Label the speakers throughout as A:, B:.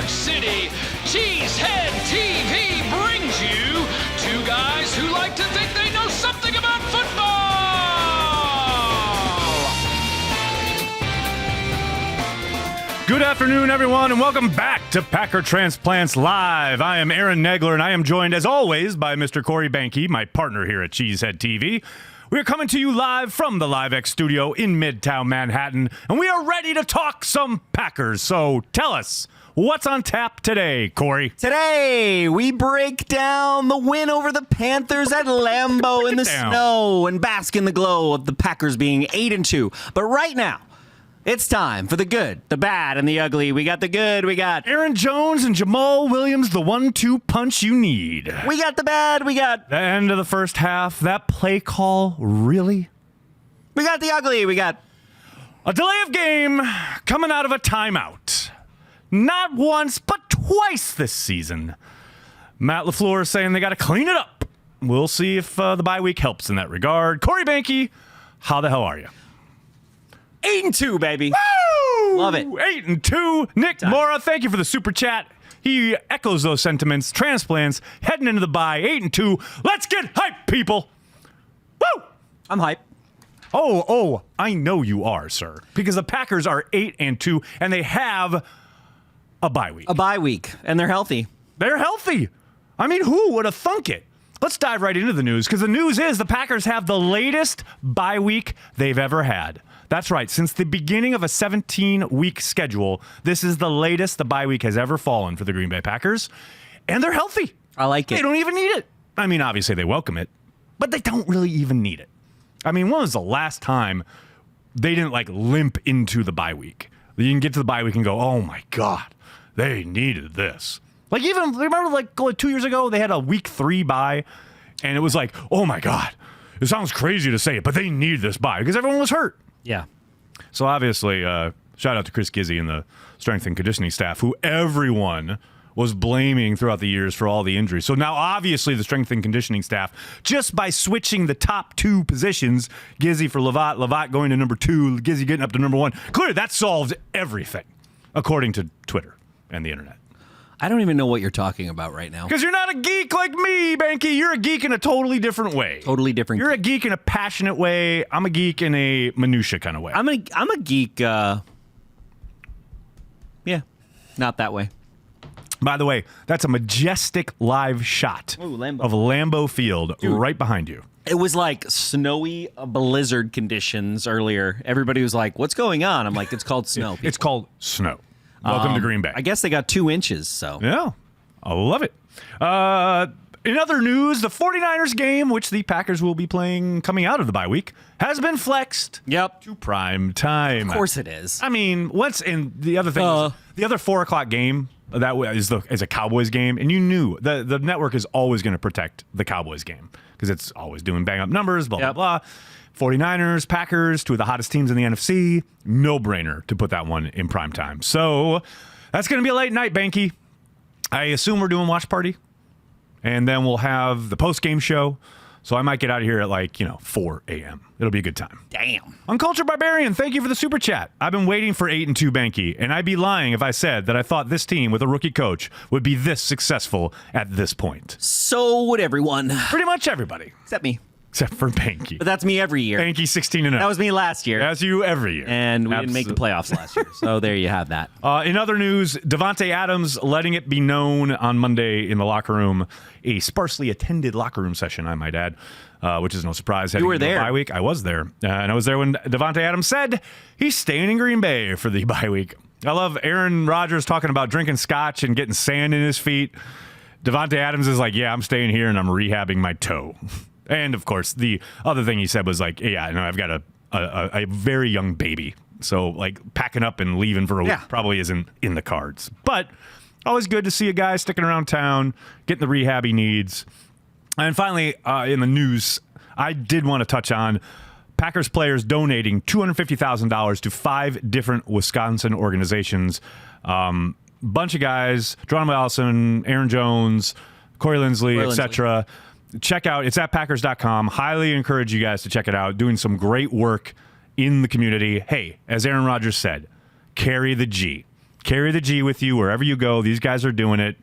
A: York City, Cheesehead TV brings you two guys who like to think they know something about football.
B: Good afternoon, everyone, and welcome back to Packer Transplants Live. I am Aaron Negler, and I am joined, as always, by Mr. Corey Banke, my partner here at Cheesehead TV. We are coming to you live from the LiveX studio in Midtown Manhattan, and we are ready to talk some Packers. So tell us, what's on tap today, Corey?
C: Today, we break down the win over the Panthers at Lambeau in the snow and bask in the glow of the Packers being 8-2. But right now, it's time for the good, the bad, and the ugly. We got the good, we got
B: Aaron Jones and Jamal Williams, the 1-2 punch you need.
C: We got the bad, we got
B: the end of the first half, that play call, really?
C: We got the ugly, we got
B: a delay of game coming out of a timeout. Not once, but twice this season. Matt LaFleur is saying they got to clean it up. We'll see if the bye week helps in that regard. Corey Banke, how the hell are you?
C: 8-2, baby.
B: Woo!
C: Love it.
B: 8-2. Nick Mora, thank you for the super chat. He echoes those sentiments. Transplants heading into the bye. 8-2. Let's get hyped, people. Woo!
C: I'm hyped.
B: Oh, I know you are, sir. Because the Packers are 8-2, and they have a bye week.
C: A bye week, and they're healthy.
B: They're healthy. I mean, who would have thunk it? Let's dive right into the news, because the news is the Packers have the latest bye week they've ever had. That's right. Since the beginning of a 17-week schedule, this is the latest the bye week has ever fallen for the Green Bay Packers, and they're healthy.
C: I like it.
B: They don't even need it. I mean, obviously they welcome it, but they don't really even need it. I mean, when was the last time they didn't, limp into the bye week? You can get to the bye week and go, oh, my God, they needed this. Remember 2 years ago, they had a week 3 bye, and it was like, oh, my God, it sounds crazy to say it, but they needed this bye because everyone was hurt.
C: Yeah.
B: So obviously, shout out to Chris Gizzy and the strength and conditioning staff, who everyone was blaming throughout the years for all the injuries. So now, obviously, the strength and conditioning staff, just by switching the top 2 positions, Gizzy for Lovat going to number 2, Gizzy getting up to number 1, clearly that solved everything, according to Twitter and the internet.
C: I don't even know what you're talking about right now.
B: Because you're not a geek like me, Banke. You're a geek in a totally different way.
C: Totally different.
B: You're a geek in a passionate way. I'm a geek in a minutia kind of way.
C: I'm a geek, not that way.
B: By the way, that's a majestic live shot of Lambeau Field. Dude, right behind you.
C: It was like snowy blizzard conditions earlier. Everybody was like, what's going on? I'm like, it's called snow.
B: It's called snow. Welcome to Green Bay.
C: I guess they got 2 inches, so.
B: Yeah, I love it. In other news, the 49ers game, which the Packers will be playing coming out of the bye week, has been flexed to prime time.
C: Of course it is.
B: I mean, the other thing is, the other 4 o'clock game, that is a Cowboys game, and you knew the network is always going to protect the Cowboys game because it's always doing bang-up numbers, blah, blah. 49ers, Packers, 2 of the hottest teams in the NFC. No-brainer to put that one in prime time. So that's going to be a late night, Banke. I assume we're doing watch party, and then we'll have the post-game show. So I might get out of here at 4 a.m. It'll be a good time.
C: Damn.
B: Uncultured Barbarian, thank you for the super chat. I've been waiting for 8-2 Banke, and I'd be lying if I said that I thought this team with a rookie coach would be this successful at this point.
C: So would everyone.
B: Pretty much everybody.
C: Except me.
B: Except for Banke.
C: But that's me every year.
B: Banke 16-0.
C: That was me last year.
B: That's you every year.
C: And we didn't make the playoffs last year. So there you have that.
B: In other news, Davante Adams letting it be known on Monday in the locker room, a sparsely attended locker room session, I might add, which is no surprise.
C: You were there.
B: Bye week. I was there. And I was there when Davante Adams said he's staying in Green Bay for the bye week. I love Aaron Rodgers talking about drinking scotch and getting sand in his feet. Davante Adams is like, yeah, I'm staying here and I'm rehabbing my toe. And, of course, the other thing he said was like, yeah, no, I've got a very young baby. So, packing up and leaving for a week probably isn't in the cards. But always good to see a guy sticking around town, getting the rehab he needs. And finally, in the news, I did want to touch on Packers players donating $250,000 to 5 different Wisconsin organizations. Bunch of guys, Geronimo Allison, Aaron Jones, Corey Lindsley, etc. Check out, it's at Packers.com. Highly encourage you guys to check it out. Doing some great work in the community. Hey, as Aaron Rodgers said, carry the G. Carry the G with you wherever you go. These guys are doing it.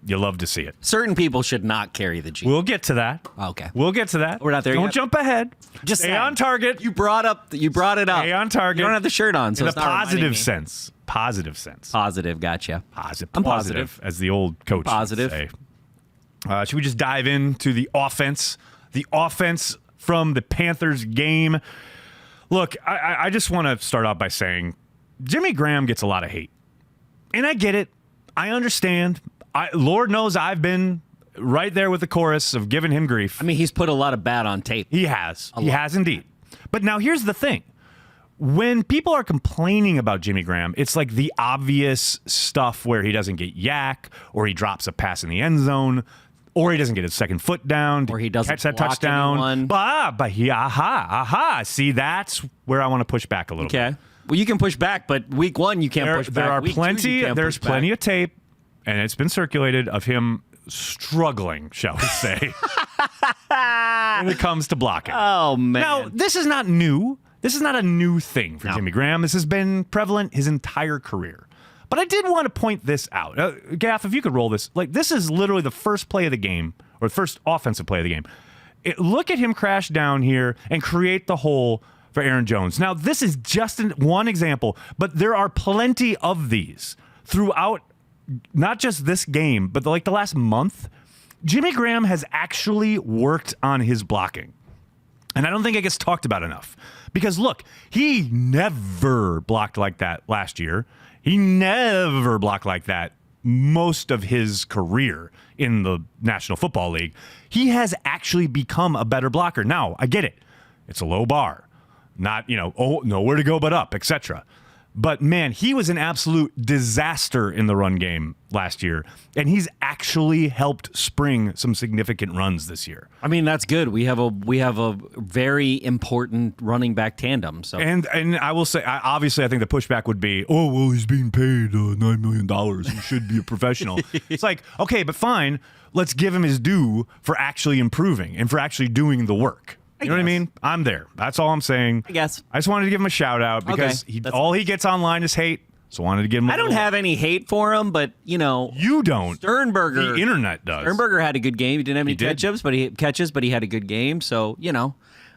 B: You love to see it.
C: Certain people should not carry the G.
B: We'll get to that.
C: Okay.
B: We'll get to that.
C: We're not there
B: Don't
C: yet.
B: jump ahead.
C: Just
B: stay
C: saying.
B: on target.
C: You brought it up.
B: Stay on target.
C: You don't have the shirt on, so
B: in
C: it's
B: a
C: not reminding
B: positive
C: me.
B: sense. Positive sense.
C: Positive, gotcha.
B: Positive.
C: I'm positive.
B: As the old coach
C: Positive.
B: would say. Should we just dive into the offense? The offense from the Panthers game. Look, I just want to start off by saying Jimmy Graham gets a lot of hate. And I get it. I understand. Lord knows I've been right there with the chorus of giving him grief.
C: I mean, he's put a lot of bad on tape.
B: He has. He has indeed. But now here's the thing. When people are complaining about Jimmy Graham, it's like the obvious stuff where he doesn't get yak, or he drops a pass in the end zone, or he doesn't get his second foot down,
C: Or he doesn't
B: catch that
C: block
B: touchdown.
C: anyone.
B: But he, aha. See, that's where I want to push back a little bit.
C: Okay. Well, you can push back, but week 1 you can't push back.
B: There are
C: Week 2,
B: plenty.
C: you can't
B: There's
C: push back.
B: plenty of tape, and it's been circulated of him struggling, shall we say, when it comes to blocking.
C: Oh man.
B: Now, this is not new. This is not a new thing for Jimmy Graham. This has been prevalent his entire career. But I did want to point this out. Gaff, if you could roll this. Like, this is literally the first play of the game, or the first offensive play of the game. Look at him crash down here and create the hole for Aaron Jones. Now, this is just one example, but there are plenty of these throughout not just this game, but like the last month. Jimmy Graham has actually worked on his blocking. And I don't think it gets talked about enough. Because, look, he never blocked like that last year. He never blocked like that most of his career in the National Football League. He has actually become a better blocker. Now, I get it. It's a low bar. Not, nowhere to go but up, etc. But, man, he was an absolute disaster in the run game last year. And he's actually helped spring some significant runs this year.
C: I mean, that's good. We have a very important running back tandem. So
B: And I will say, obviously, I think the pushback would be, oh, well, he's being paid $9 million. He should be a professional. It's like, okay, but fine. Let's give him his due for actually improving and for actually doing the work. You know what I mean? I'm there. That's all I'm saying.
C: I guess.
B: I just wanted to give him a shout out because all he gets online is hate. So I wanted to give him
C: I don't have any hate for him, but
B: You don't.
C: Sternberger.
B: The internet does.
C: Sternberger had a good game. He didn't have any
B: did.
C: catches, but he had a good game. So,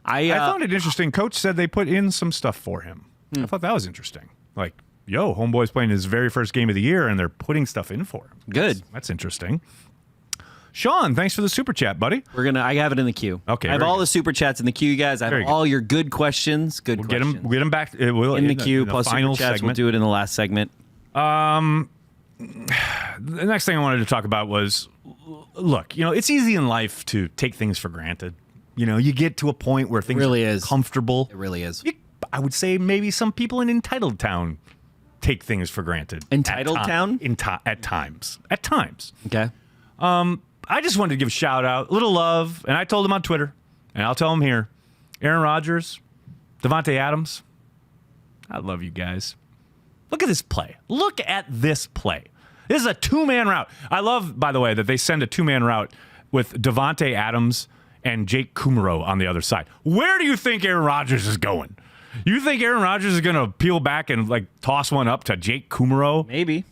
B: I found it interesting. Coach said they put in some stuff for him. I thought that was interesting. Like, homeboy's playing his very first game of the year, and they're putting stuff in for him.
C: Good.
B: That's interesting. Sean, thanks for the super chat, buddy.
C: I have it in the queue.
B: Okay,
C: I have
B: very
C: all
B: good.
C: the super chats in the queue, you guys. I
B: Very
C: have
B: good.
C: all your good questions.
B: We'll get them back.
C: in the queue. Plus
B: final
C: super chats.
B: segment.
C: We'll do it in the last segment.
B: The next thing I wanted to talk about was, look, it's easy in life to take things for granted. You get to a point where things
C: really
B: are
C: is.
B: comfortable.
C: It really is.
B: I would say maybe some people in entitled town take things for granted.
C: Entitled town?
B: At times. At times.
C: Okay.
B: I just wanted to give a shout out, a little love, and I told him on Twitter, and I'll tell him here. Aaron Rodgers, Davante Adams, I love you guys. Look at this play. Look at this play. This is a two-man route. I love, by the way, that they send a two-man route with Davante Adams and Jake Kumaro on the other side. Where do you think Aaron Rodgers is going? You think Aaron Rodgers is going to peel back and toss one up to Jake Kumaro?
C: Maybe.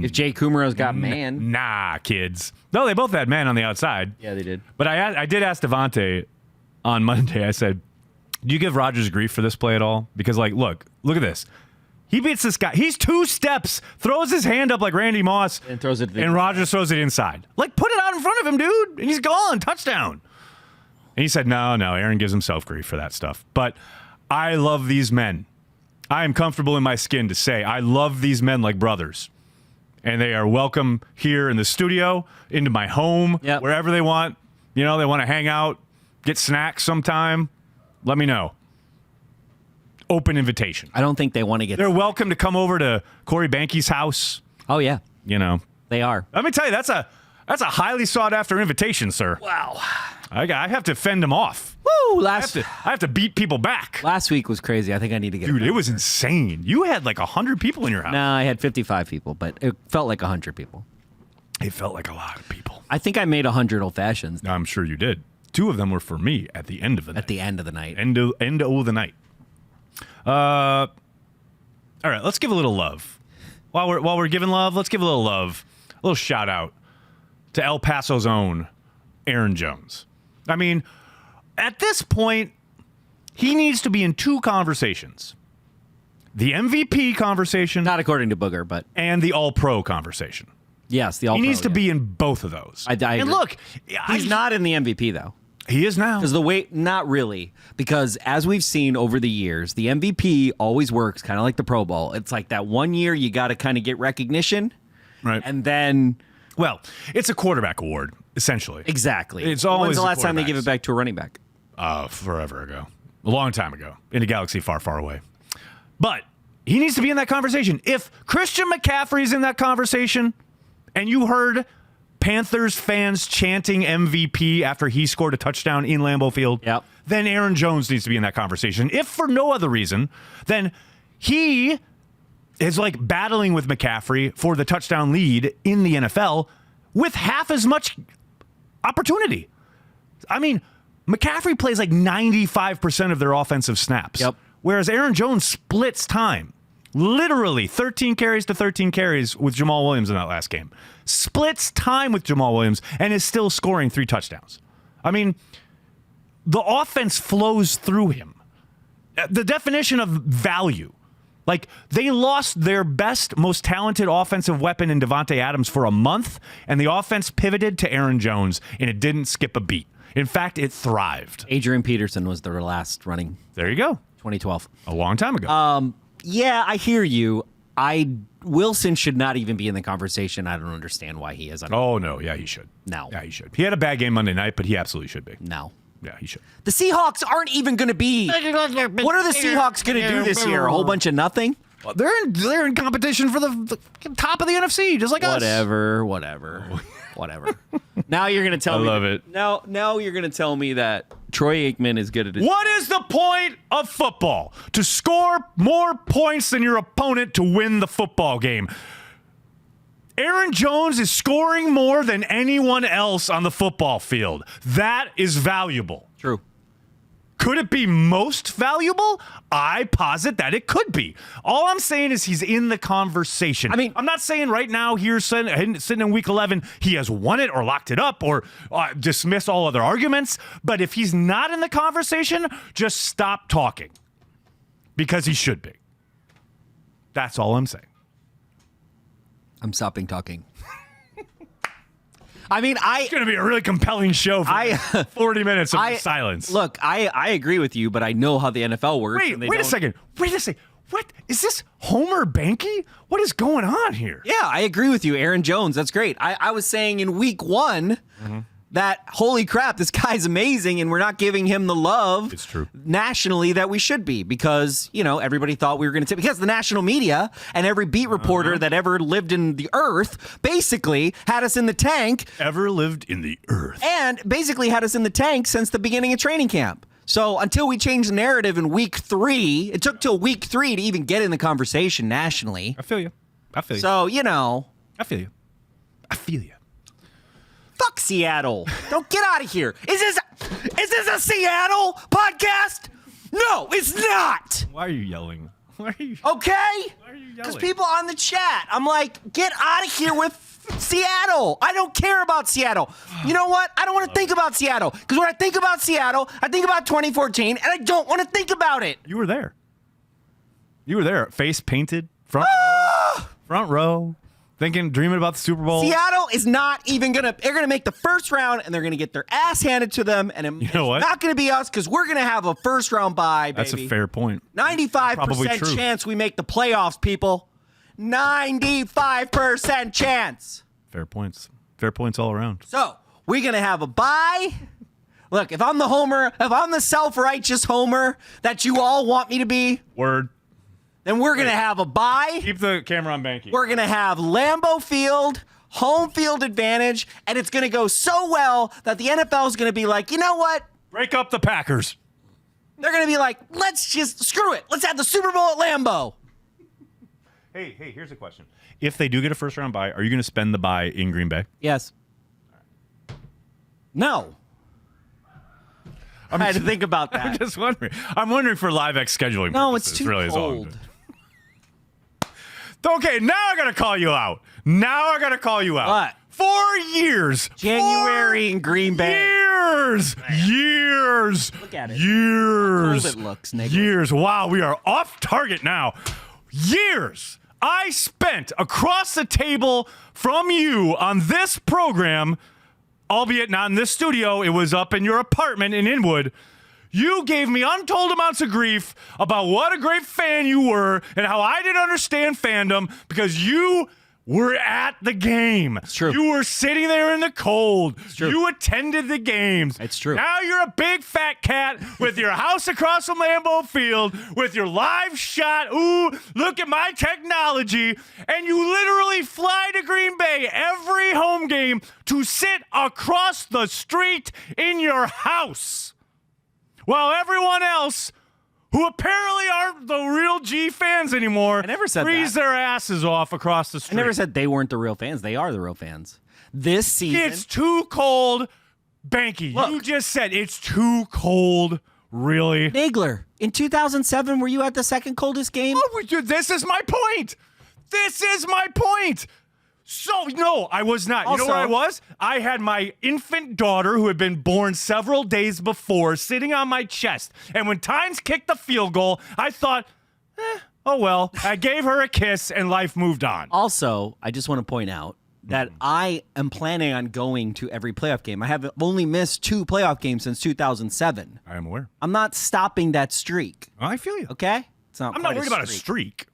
C: If Jay Kumaro's got man.
B: Nah, kids. No, they both had man on the outside.
C: Yeah, they did.
B: But I did ask Davante on Monday. I said, do you give Rodgers grief for this play at all? Because, look at this. He beats this guy. He's 2 steps, throws his hand up like Randy Moss,
C: And throws it.
B: and Rodgers throws it inside. Put it out in front of him, dude, and he's gone. Touchdown. And he said, no, Aaron gives himself grief for that stuff. But I love these men. I am comfortable in my skin to say I love these men like brothers. And they are welcome here in the studio, into my home, wherever they want. They want to hang out, get snacks sometime. Let me know. Open invitation.
C: I don't think they want to get.
B: They're welcome to come over to Corey Banky's house.
C: Oh yeah, they are.
B: Let me tell you, that's a highly sought after invitation, sir.
C: Wow.
B: I have to fend them off.
C: Woo!
B: I have to beat people back.
C: Last week was crazy. I think I need to get.
B: Dude, it was insane. You had 100 people in your house.
C: No, I had 55 people, but it felt like 100 people.
B: It felt like a lot of people.
C: I think I made 100 old fashions
B: I'm sure you did. 2 of them were for me at the end of the night.
C: at the end of the night.
B: End of the night. All right, let's give a little love while we're giving love, let's give a little shout out to El Paso's own Aaron Jones. I mean, at this point, he needs to be in two conversations. The MVP conversation.
C: Not according to Booger, but.
B: And the All-Pro conversation.
C: Yes, the All-Pro.
B: He needs to be in both of those.
C: I agree.
B: And look.
C: He's not in the MVP, though.
B: He is now.
C: Because not really. Because as we've seen over the years, the MVP always works kind of like the Pro Bowl. It's like that 1 year you got to kind of get recognition.
B: Right.
C: And then.
B: Well, it's a quarterback award, essentially.
C: Exactly.
B: It's always
C: When's the last time they give it back to a running back?
B: Forever ago. A long time ago. In a galaxy far, far away. But he needs to be in that conversation. If Christian McCaffrey's in that conversation and you heard Panthers fans chanting MVP after he scored a touchdown in Lambeau Field,
C: yep,
B: then Aaron Jones needs to be in that conversation. If for no other reason, then he is like battling with McCaffrey for the touchdown lead in the NFL with half as much opportunity. I mean, McCaffrey plays like 95% of their offensive snaps.
C: Yep.
B: Whereas Aaron Jones splits time. Literally 13 carries to 13 carries with Jamal Williams in that last game. Splits time with Jamal Williams and is still scoring 3 touchdowns. I mean, the offense flows through him. The definition of value. Like, they lost their best, most talented offensive weapon in Davante Adams for a month, and the offense pivoted to Aaron Jones, and it didn't skip a beat. In fact, it thrived.
C: Adrian Peterson was their last running.
B: There you go.
C: 2012.
B: A long time ago.
C: Yeah, I hear you. Wilson should not even be in the conversation. I don't understand why he is.
B: Oh, no. Yeah, he should.
C: No.
B: Yeah, he should. He had a bad game Monday night, but he absolutely should be.
C: No.
B: Yeah, he should.
C: The Seahawks aren't even going to be. What are the Seahawks going to do this year? A whole bunch of nothing?
B: Well, they're in competition for the top of the NFC, just like us.
C: Whatever. Now you're going to tell me.
B: I love it.
C: Now you're going to tell me that Troy Aikman is good at his.
B: What is the point of football? To score more points than your opponent to win the football game. Aaron Jones is scoring more than anyone else on the football field. That is valuable.
C: True.
B: Could it be most valuable? I posit that it could be. All I'm saying is he's in the conversation.
C: I mean,
B: I'm not saying right now here sitting in week 11 he has won it or locked it up or dismissed all other arguments. But if he's not in the conversation, just stop talking. Because he should be. That's all I'm saying.
C: I'm stopping talking. I mean,
B: it's going to be a really compelling show for 40 minutes of silence.
C: Look, I agree with you, but I know how the NFL works.
B: Wait a second. What? Is this Homer Banky? What is going on here?
C: Yeah, I agree with you, Aaron Jones. That's great. I was saying in week 1 that, holy crap, this guy's amazing, and we're not giving him the love
B: it's true.
C: nationally that we should be because, everybody thought we were going to take, because the national media and every beat reporter that ever lived in the earth basically had us in the tank.
B: Ever lived in the earth.
C: And basically had us in the tank since the beginning of training camp. So until we changed the narrative in week 3, it took till week 3 to even get in the conversation nationally.
B: I feel you.
C: So,
B: I feel you.
C: Fuck Seattle. Don't get out of here. Is this a Seattle podcast? No, it's not.
B: Why are you yelling?
C: Okay?
B: Why are you yelling?
C: Because people on the chat, I'm like, get out of here with Seattle. I don't care about Seattle. You know what? I don't want to think about Seattle. Because when I think about Seattle, I think about 2014, and I don't want to think about it.
B: You were there. Face painted, front row. Dreaming about the Super Bowl.
C: Seattle is not even they're going to make the first round and they're going to get their ass handed to them. And it's not going to be us because we're going to have a first round bye, baby.
B: That's a fair point.
C: 95% chance we make the playoffs, people. 95% chance.
B: Fair points. Fair points all around.
C: So we're going to have a bye. Look, if I'm the self-righteous Homer that you all want me to be.
B: Word.
C: Then we're going to have a bye.
B: Keep the camera on Banky.
C: We're going to have Lambeau Field, home field advantage, and it's going to go so well that the NFL is going to be like, you know what?
B: Break up the Packers.
C: They're going to be like, let's just screw it. Let's have the Super Bowl at Lambeau.
B: Hey, here's a question. If they do get a first round bye, are you going to spend the bye in Green Bay?
C: Yes. No. I had to think about that.
B: I'm just wondering. I'm wondering for LiveX scheduling purposes.
C: No, it's too
B: really
C: cold.
B: Okay, now I got to call you out.
C: What?
B: 4 years.
C: January in Green Bay.
B: Years.
C: Look at it.
B: Years.
C: How cold it looks, nigga.
B: Years. Wow, we are off target now. Years. I spent across the table from you on this program, albeit not in this studio. It was up in your apartment in Inwood. You gave me untold amounts of grief about what a great fan you were and how I didn't understand fandom because you were at the game.
C: It's true.
B: You were sitting there in the cold.
C: It's true.
B: You attended the games.
C: It's true.
B: Now you're a big fat cat with your house across from Lambeau Field with your live shot. Ooh, look at my technology. And you literally fly to Green Bay every home game to sit across the street in your house. While everyone else, who apparently aren't the real G fans anymore,
C: I never said
B: freeze
C: that.
B: their asses off across the street.
C: I never said they weren't the real fans. They are the real fans. This season.
B: It's too cold. Banky,
C: Look.
B: you just said it's too cold. Really?
C: Nagler, in 2007, were you at the second coldest game?
B: Oh, this is my point. So, no, I was not. You know
C: Also-
B: where I was? I had my infant daughter who had been born several days before sitting on my chest. And when Tynes kicked the field goal, I thought, oh, well. I gave her a kiss and life moved on.
C: Also, I just want to point out that I am planning on going to every playoff game. I have only missed 2 playoff games since 2007.
B: I am aware.
C: I'm not stopping that streak,
B: I feel you.
C: okay? It's
B: I'm not worried about a streak.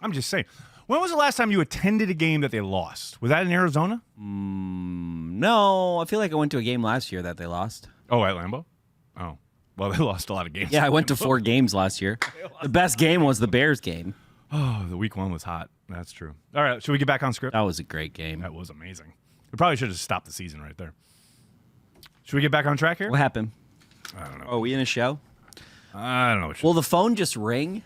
B: I'm just saying. When was the last time you attended a game that they lost? Was that in Arizona?
C: No, I feel like I went to a game last year that they lost.
B: Oh, at Lambeau? Oh. Well, they lost a lot of games.
C: Yeah, I went to 4 games last year. The best game was the Bears game.
B: Oh, the week 1 was hot. That's true. All right, should we get back on script?
C: That was a great game.
B: That was amazing. We probably should have stopped the season right there. Should we get back on track here?
C: What happened?
B: I don't know.
C: Are we in a show?
B: I don't know.
C: Will the phone just ring?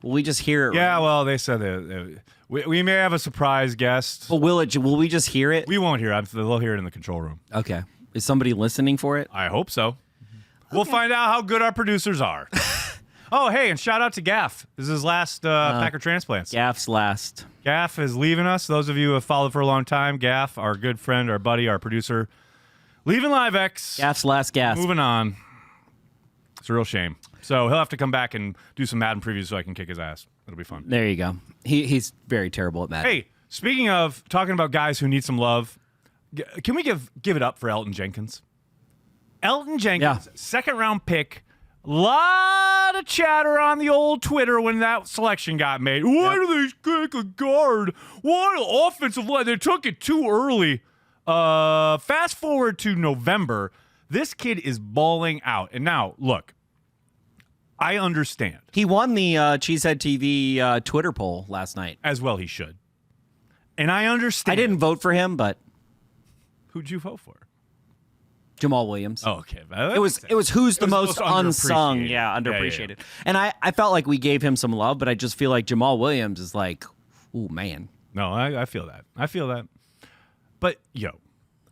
C: Will we just hear it?
B: Yeah,
C: ring?
B: well, they said that we may have a surprise guest.
C: But will we just hear it?
B: We won't hear it. They'll hear it in the control room.
C: Okay. Is somebody listening for it?
B: I hope so. We'll find out how good our producers are. Oh, hey, and shout out to Gaff. This is his last Packer Transplants.
C: Gaff's last.
B: Gaff is leaving us. Those of you who have followed for a long time, Gaff, our good friend, our buddy, our producer, leaving LiveX.
C: Gaff's last gas.
B: Moving on. It's a real shame. So he'll have to come back and do some Madden previews so I can kick his ass. It'll be fun.
C: There you go. He's very terrible at Madden.
B: Hey, speaking of talking about guys who need some love, can we give it up for Elton Jenkins? Elton Jenkins, second round pick. Lot of chatter on the old Twitter when that selection got made. Why do they pick a guard? What offensive line? They took it too early. Fast forward to November. This kid is balling out. And now, look, I understand.
C: He won the Cheesehead TV Twitter poll last night.
B: As well he should. And I understand.
C: I didn't vote for him, but
B: Who'd you vote for?
C: Jamal Williams.
B: Oh, okay.
C: It was who's the most unsung,
B: underappreciated.
C: underappreciated. And I felt like we gave him some love, but I just feel like Jamal Williams is like, ooh, man.
B: No, I feel that. I feel that. But,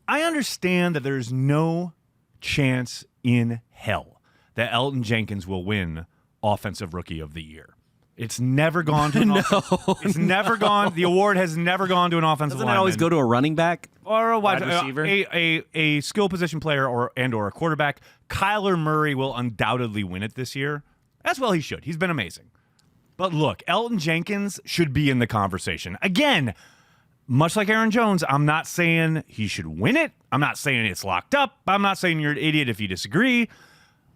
B: I understand that there's no chance in hell that Elton Jenkins will win Offensive Rookie of the Year. It's never gone to an It's never gone. The award has never gone to an offensive
C: Doesn't
B: lineman.
C: it always go to a running back?
B: Or a wide
C: receiver?
B: A skill position player or a quarterback. Kyler Murray will undoubtedly win it this year. As well he should. He's been amazing. But look, Elton Jenkins should be in the conversation. Again, much like Aaron Jones, I'm not saying he should win it. I'm not saying it's locked up. I'm not saying you're an idiot if you disagree.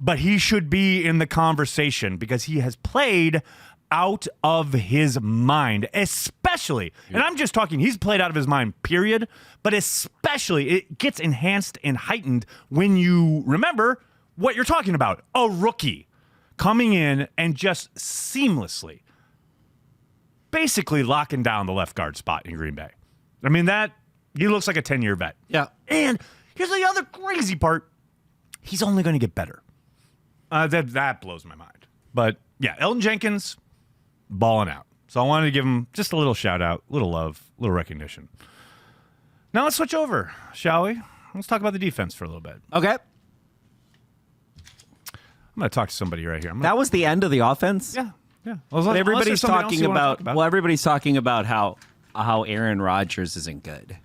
B: But he should be in the conversation because he has played out of his mind, especially, and I'm just talking, he's played out of his mind, period, but especially it gets enhanced and heightened when you remember what you're talking about. A rookie coming in and just seamlessly, basically locking down the left guard spot in Green Bay. I mean, he looks like a 10-year vet.
C: Yeah.
B: And here's the other crazy part. He's only going to get better. That blows my mind. But yeah, Elton Jenkins, balling out. So I wanted to give him just a little shout out, little love, little recognition. Now let's switch over, shall we? Let's talk about the defense for a little bit.
C: Okay.
B: I'm going to talk to somebody right here.
C: That was the end of the offense?
B: Yeah. Yeah.
C: But everybody's talking about. Well, everybody's talking about how Aaron Rodgers isn't good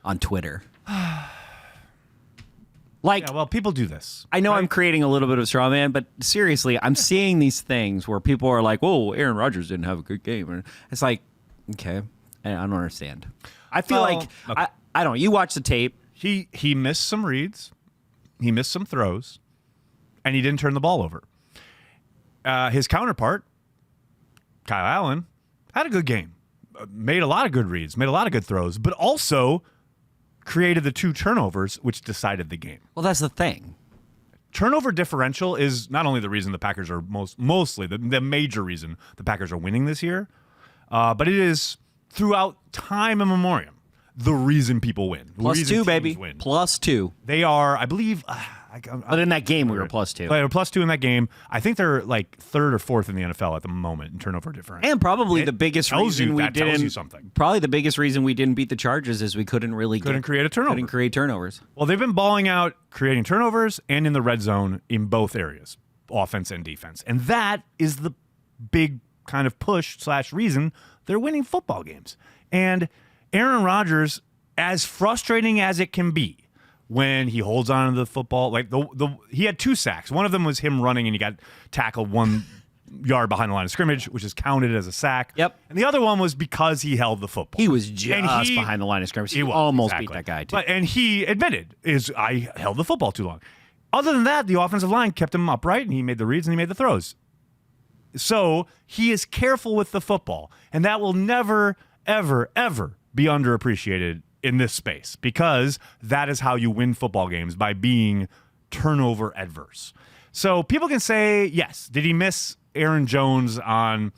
C: on Twitter. Like,
B: yeah, well, people do this.
C: I know I'm creating a little bit of a straw man, but seriously, I'm seeing these things where people are like, "Oh, Aaron Rodgers didn't have a good game," and it's like, okay, I don't understand. I feel like okay. I don't. You watch the tape.
B: He missed some reads, he missed some throws, and he didn't turn the ball over. His counterpart, Kyle Allen, had a good game, made a lot of good reads, made a lot of good throws, but also created the 2 turnovers, which decided the game.
C: Well, that's the thing.
B: Turnover differential is not only the reason the Packers are mostly the major reason the Packers are winning this year, but it is throughout time immemorial the reason people win.
C: +2, baby.
B: Win.
C: +2.
B: They are, I believe.
C: But in that game, we were +2.
B: They were +2 in that game. I think they're like 3rd or 4th in the NFL at the moment in turnover differential.
C: And probably the biggest reason we didn't.
B: Tells you something.
C: Probably the biggest reason we didn't beat the Chargers is we couldn't
B: create a turnover.
C: Couldn't create turnovers.
B: Well, they've been balling out, creating turnovers, and in the red zone in both areas, offense and defense, and that is the big kind of push/reason they're winning football games. And Aaron Rodgers, as frustrating as it can be when he holds on to the football, like he had 2 sacks. One of them was him running and he got tackled 1 yard behind the line of scrimmage, which is counted as a sack.
C: Yep.
B: And the other one was because he held the football.
C: He was just behind the line of scrimmage. He almost beat that guy too.
B: And he admitted, I held the football too long. Other than that, the offensive line kept him upright and he made the reads and he made the throws. So he is careful with the football, and that will never, ever, ever be underappreciated in this space, because that is how you win football games, by being turnover adverse. So people can say, yes, did he miss Aaron Jones on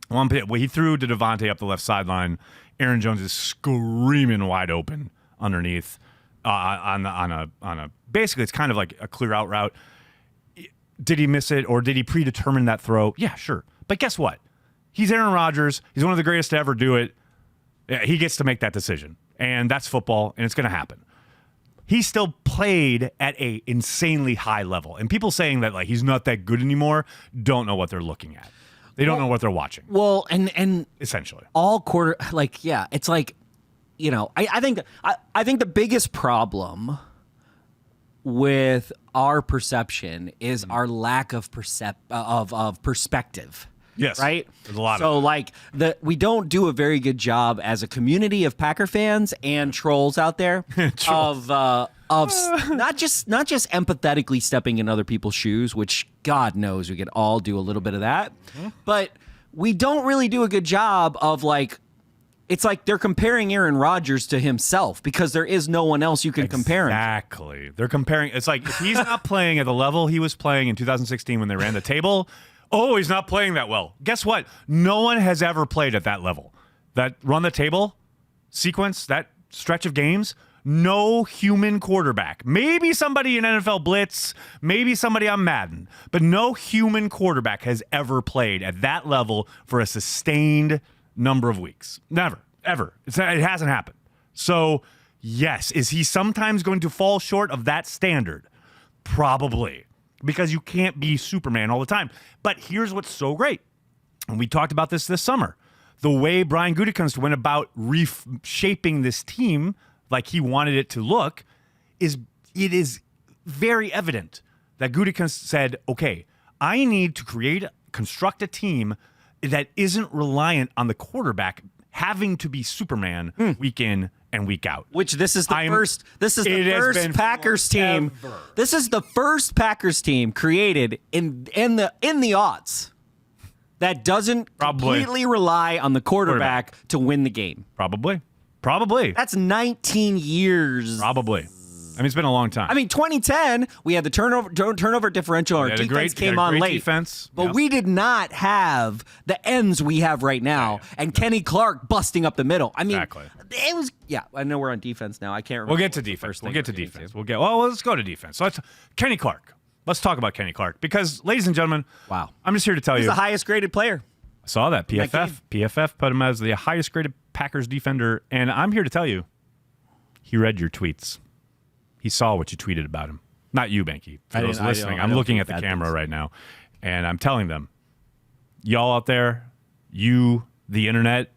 B: one play? Well, he threw to Devontae up the left sideline. Aaron Jones is screaming wide open underneath on a basically it's kind of like a clear out route. Did he miss it, or did he predetermine that throw? Yeah, sure. But guess what? He's Aaron Rodgers. He's one of the greatest to ever do it. He gets to make that decision. And that's football, and it's going to happen. He still played at a insanely high level. And people saying that like he's not that good anymore don't know what they're looking at. They don't know what they're watching.
C: Well, and
B: essentially.
C: All quarter, like, yeah, it's like, you know, I think the biggest problem with our perception is our lack of perspective.
B: Yes.
C: Right?
B: There's a lot
C: so,
B: of it.
C: like, we don't do a very good job as a community of Packer fans and trolls out there of not just empathetically stepping in other people's shoes, which God knows we could all do a little bit of that. Mm-hmm. But we don't really do a good job of, like, it's like they're comparing Aaron Rodgers to himself because there is no one else you can compare him to.
B: Exactly. They're comparing. It's like if he's not playing at the level he was playing in 2016 when they ran the table, oh, he's not playing that well. Guess what? No one has ever played at that level. That run the table sequence, that stretch of games, no human quarterback. Maybe somebody in NFL Blitz, maybe somebody on Madden, but no human quarterback has ever played at that level for a sustained number of weeks. Never, ever. It hasn't happened. So, yes, is he sometimes going to fall short of that standard? Probably. Because you can't be Superman all the time. But here's what's so great. And we talked about this summer. The way Brian Gutekunst went about reshaping this team like he wanted it to look is very evident that Gutekunst said, okay, I need to construct a team that isn't reliant on the quarterback having to be Superman week in and week out.
C: Which this is the first Packers team. This is the first Packers team created in the aughts that doesn't completely rely on the quarterback to win the game.
B: Probably.
C: That's 19 years.
B: Probably. I mean, it's been a long time.
C: I mean, 2010, we had the turnover differential. Our defense came on late.
B: Defense.
C: But we did not have the ends we have right now. And Kenny Clark busting up the middle. I mean, it was, I know we're on defense now. I can't remember.
B: We'll get to defense. Let's go to defense. So Kenny Clark. Let's talk about Kenny Clark. Because, ladies and gentlemen,
C: wow,
B: I'm just here to tell you.
C: He's the highest graded player.
B: I saw that. PFF put him as the highest graded Packers defender. And I'm here to tell you, he read your tweets. He saw what you tweeted about him. Not you, Banky. For those listening, I'm looking at the camera right now, and I'm telling them, y'all out there, you, the internet,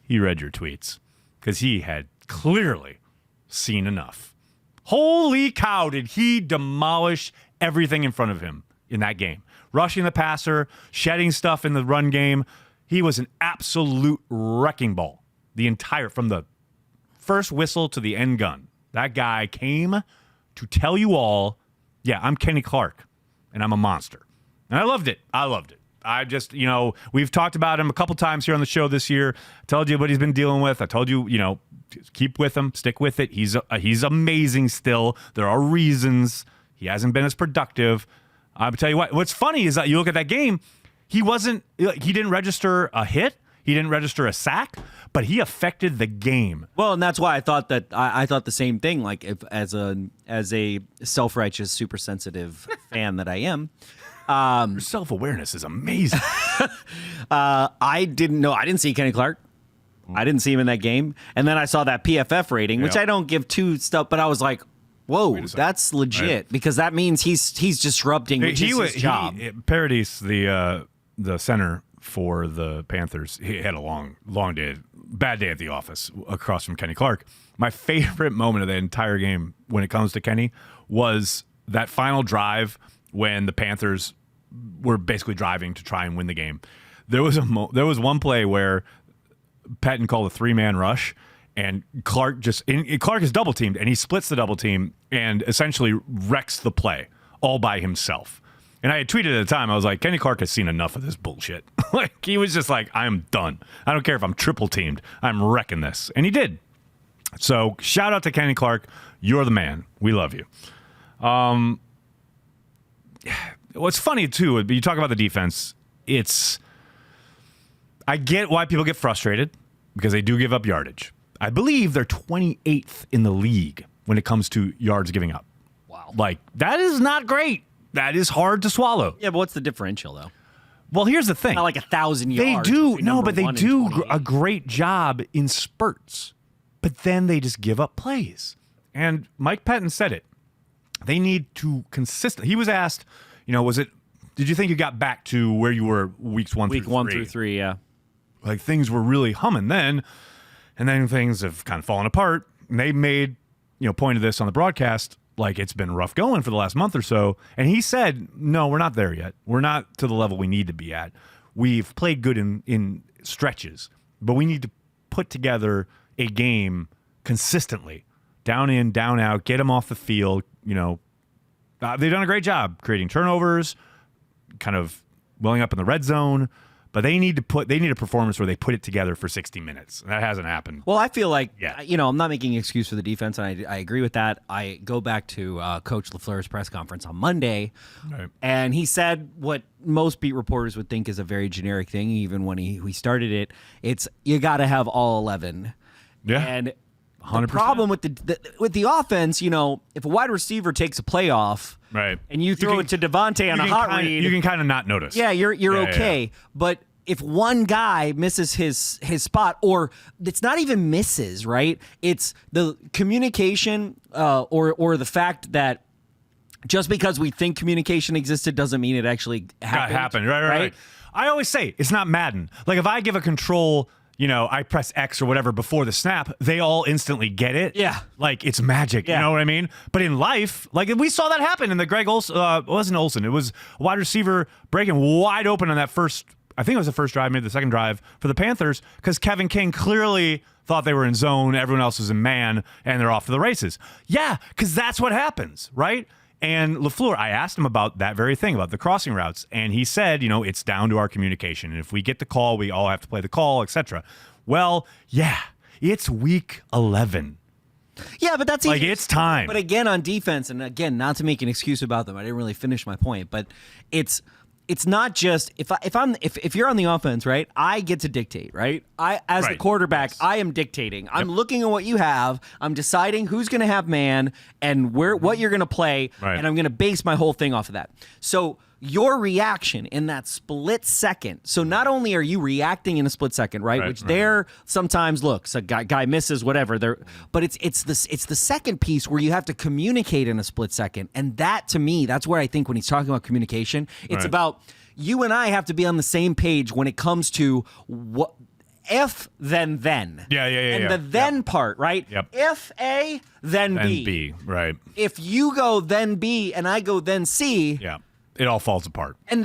B: he read your tweets because he had clearly seen enough. Holy cow, did he demolish everything in front of him in that game. Rushing the passer, shedding stuff in the run game. He was an absolute wrecking ball. From the first whistle to the end gun. That guy came to tell you all, yeah, I'm Kenny Clark, and I'm a monster. And I loved it. I just, we've talked about him a couple times here on the show this year. I told you what he's been dealing with. I told you, keep with him, stick with it. He's amazing still. There are reasons he hasn't been as productive. I'll tell you what's funny is that you look at that game, he didn't register a hit. He didn't register a sack, but he affected the game.
C: Well, and that's why I thought that I thought the same thing. Like, if as a self-righteous, super sensitive fan that I am,
B: your self-awareness is amazing.
C: I didn't see Kenny Clark. I didn't see him in that game, and then I saw that PFF rating, which I don't give two stuff, but I was like, whoa, that's legit, right? Because that means he's disrupting his job.
B: Paradis, the center for the Panthers, he had a long day, bad day at the office across from Kenny Clark. My favorite moment of the entire game when it comes to Kenny was that final drive when the Panthers were basically driving to try and win the game. There was one play where Pettin called a 3-man rush, and Clark is double teamed, and he splits the double team and essentially wrecks the play all by himself. And I had tweeted at the time, I was like, Kenny Clark has seen enough of this bullshit. Like, he was just like, I'm done. I don't care if I'm triple teamed. I'm wrecking this. And he did. So shout out to Kenny Clark. You're the man. We love you. What's funny too, you talk about the defense. I get why people get frustrated because they do give up yardage. I believe they're 28th in the league when it comes to yards giving up.
C: Wow.
B: Like, that is not great. That is hard to swallow.
C: Yeah, but what's the differential, though?
B: Well, here's the thing.
C: Not like 1,000 yards.
B: They do a great job in spurts, but then they just give up plays. And Mike Pettin said it. They need to consistently. He was asked, did you think you got back to where you were weeks 1 through 3?
C: Week 1 through 3, yeah.
B: Like, things were really humming then, and then things have kind of fallen apart. And they made, point of this on the broadcast, like it's been rough going for the last month or so. And he said, no, we're not there yet. We're not to the level we need to be at. We've played good in stretches, but we need to put together a game consistently. Down in, down out, get them off the field. They've done a great job creating turnovers, kind of welling up in the red zone. But they need a performance where they put it together for 60 minutes. That hasn't happened.
C: Well, I feel like, I'm not making an excuse for the defense, and I agree with that. I go back to Coach LaFleur's press conference on Monday, right, and he said what most beat reporters would think is a very generic thing, even when he started it. It's, you got to have all 11.
B: Yeah.
C: And
B: 100%.
C: the problem with the offense, if a wide receiver takes a playoff,
B: right,
C: and you throw it to Devontae on a hot read,
B: you can kind of not notice.
C: Yeah, you're okay. Yeah. But if one guy misses his spot, or it's not even misses, right? It's the communication or the fact that just because we think communication existed doesn't mean it actually happened.
B: Right. I always say it's not Madden. Like, if I give a control, I press X or whatever before the snap, they all instantly get it.
C: Yeah.
B: Like, it's magic.
C: Yeah.
B: You know what I mean? But in life, like, we saw that happen in the Greg Olsen. It wasn't Olsen. It was a wide receiver breaking wide open on that first, I think it was the first drive, maybe the second drive for the Panthers, because Kevin King clearly thought they were in zone, everyone else was in man, and they're off to the races. Yeah, because that's what happens, right? And LaFleur, I asked him about that very thing, about the crossing routes, and he said, it's down to our communication, and if we get the call, we all have to play the call, etc. Well, yeah, it's week 11.
C: Yeah, but that's
B: like, it's time.
C: But again, on defense, and again, not to make an excuse about them, I didn't really finish my point, but it's not just if you're on the offense, right? I get to dictate, right? As the quarterback, yes. I am dictating. I'm looking at what you have. I'm deciding who's going to have man and what you're going to play, and I'm going to base my whole thing off of that. So your reaction in that split second. So not only are you reacting in a split second, right? Which there sometimes looks a guy misses whatever there, but it's the second piece where you have to communicate in a split second, and that to me, that's where I think when he's talking about communication, it's about you and I have to be on the same page when it comes to what if then.
B: Yeah.
C: And the then part, right?
B: Yep.
C: If A, then B.
B: B, right.
C: If you go then B and I go then C,
B: Yeah. It all falls apart.
C: and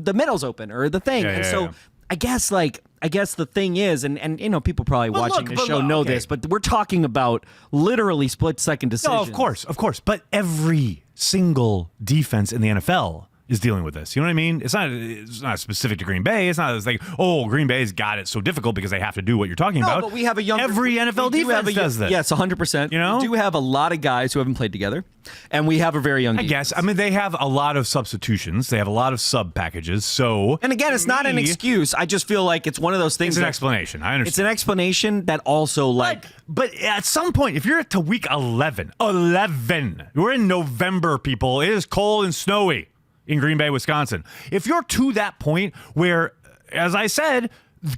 C: the middle's open or the thing. And so I guess the thing is, and you know, people probably watching this show know this, but we're talking about literally split-second decisions.
B: No, of course. But every single defense in the NFL is dealing with this. You know what I mean? It's not specific to Green Bay. It's not like, oh, Green Bay's got it so difficult because they have to do what you're talking about.
C: But we have
B: every NFL defense does this.
C: Yes, 100%.
B: You know?
C: We do have a lot of guys who haven't played together, and we have a very young defense.
B: I guess. I mean, they have a lot of substitutions. They have a lot of sub packages. So,
C: and again, it's not an excuse. I just feel like it's one of those things.
B: It's an explanation. I understand.
C: It's an explanation that also
B: But at some point, if you're to week 11, we're in November, people. It is cold and snowy in Green Bay, Wisconsin. If you're to that point where, as I said,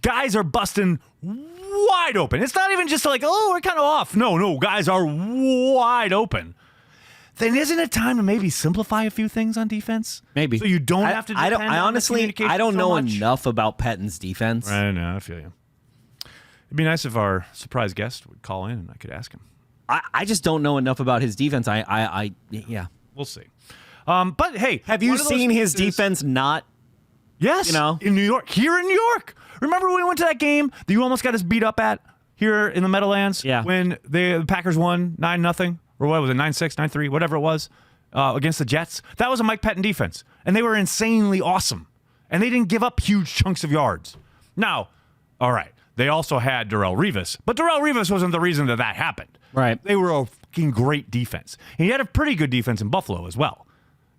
B: guys are busting wide open. It's not even just like, oh, we're kind of off. No, guys are wide open. Then isn't it time to maybe simplify a few things on defense?
C: Maybe.
B: So you don't have to depend on the communication
C: I don't
B: so
C: know
B: much.
C: enough about Pettin's defense.
B: I know, I feel you. It'd be nice if our surprise guest would call in and I could ask him.
C: I just don't know enough about his defense. Yeah.
B: We'll see. But hey,
C: have you seen his defense not?
B: Yes,
C: you know,
B: in New York, here in New York. Remember when we went to that game that you almost got us beat up at here in the Meadowlands?
C: Yeah.
B: When the Packers won 9-0, or what was it, 9-6, 9-3, whatever it was, against the Jets. That was a Mike Pettin defense, and they were insanely awesome, and they didn't give up huge chunks of yards. Now, all right, they also had Darrelle Revis, but Darrelle Revis wasn't the reason that happened.
C: Right.
B: They were a fucking great defense, and he had a pretty good defense in Buffalo as well.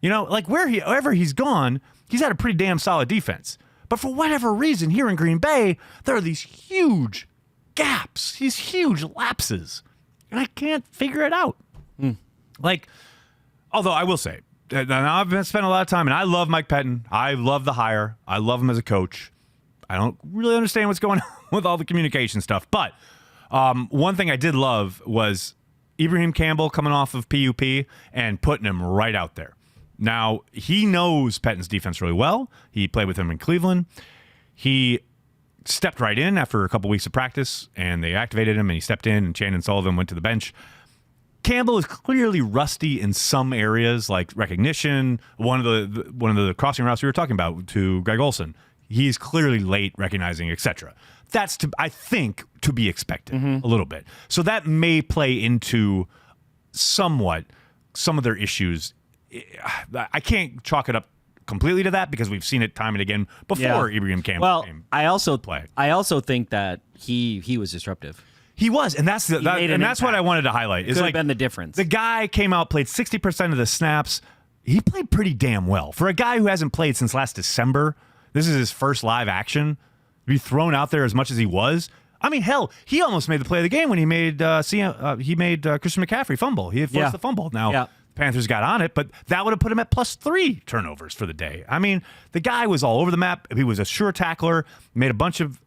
B: You know, like wherever he's gone, he's had a pretty damn solid defense. But for whatever reason, here in Green Bay, there are these huge gaps, these huge lapses, and I can't figure it out. Like, although I will say, now I've spent a lot of time, and I love Mike Pettin. I love the hire. I love him as a coach. I don't really understand what's going on with all the communication stuff. But one thing I did love was Ibrahim Campbell coming off of PUP and putting him right out there. Now, he knows Pettin's defense really well. He played with him in Cleveland. He stepped right in after a couple weeks of practice, and they activated him, and he stepped in, and Shannon Sullivan went to the bench. Campbell is clearly rusty in some areas, like recognition. One of the crossing routes we were talking about to Greg Olsen, he's clearly late recognizing, etc. That's, I think, to be expected a little bit. So that may play into somewhat some of their issues. I can't chalk it up completely to that because we've seen it time and again before Ibrahim Campbell came.
C: I also think that he was disruptive.
B: He was, and that's what I wanted to highlight. It's like
C: been the difference.
B: The guy came out, played 60% of the snaps. He played pretty damn well for a guy who hasn't played since last December. This is his first live action. To be thrown out there as much as he was. I mean, hell, he almost made the play of the game when he made Christian McCaffrey fumble. He had forced the fumble. Now, Panthers got on it, but that would have put him at +3 turnovers for the day. I mean, the guy was all over the map. He was a sure tackler, made a bunch of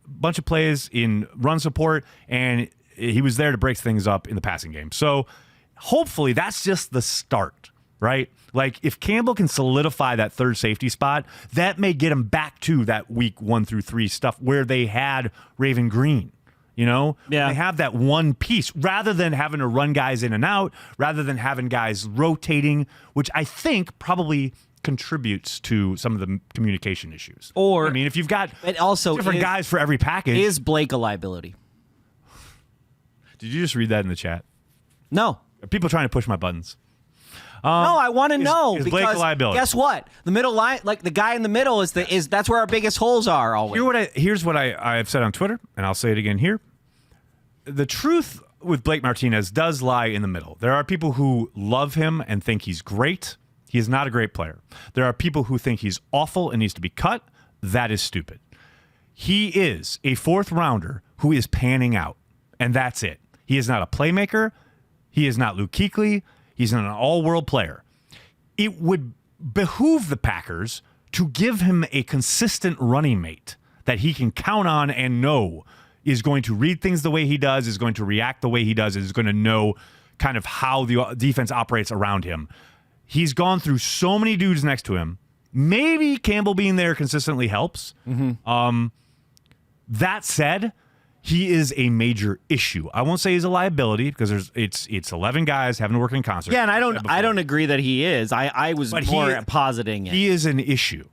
B: plays in run support, and he was there to break things up in the passing game. So hopefully that's just the start, right? Like if Campbell can solidify that third safety spot, that may get him back to that week 1 through 3 stuff where they had Raven Green. You know, they have that one piece rather than having to run guys in and out, rather than having guys rotating, which I think probably contributes to some of the communication issues.
C: Or
B: I mean, if you've got
C: different
B: guys for every package,
C: is Blake a liability?
B: Did you just read that in the chat?
C: No.
B: Are people trying to push my buttons?
C: No, I want to know
B: is
C: because
B: Blake a liability?
C: Guess what? The middle line, like the guy in the middle, is that's where our biggest holes are always.
B: Here's what I've said on Twitter, and I'll say it again here. The truth with Blake Martinez does lie in the middle. There are people who love him and think he's great. He is not a great player. There are people who think he's awful and needs to be cut. That is stupid. He is a 4th rounder who is panning out, and that's it. He is not a playmaker. He is not Luke Kuechly. He's not an all-world player. It would behoove the Packers to give him a consistent running mate that he can count on and know is going to read things the way he does, is going to react the way he does, is going to know kind of how the defense operates around him. He's gone through so many dudes next to him Maybe Campbell being there consistently helps. That said, he is a major issue. I won't say he's a liability because it's 11 guys having to work in concert.
C: Yeah, and I don't agree that he is. I was more positing it.
B: He is an issue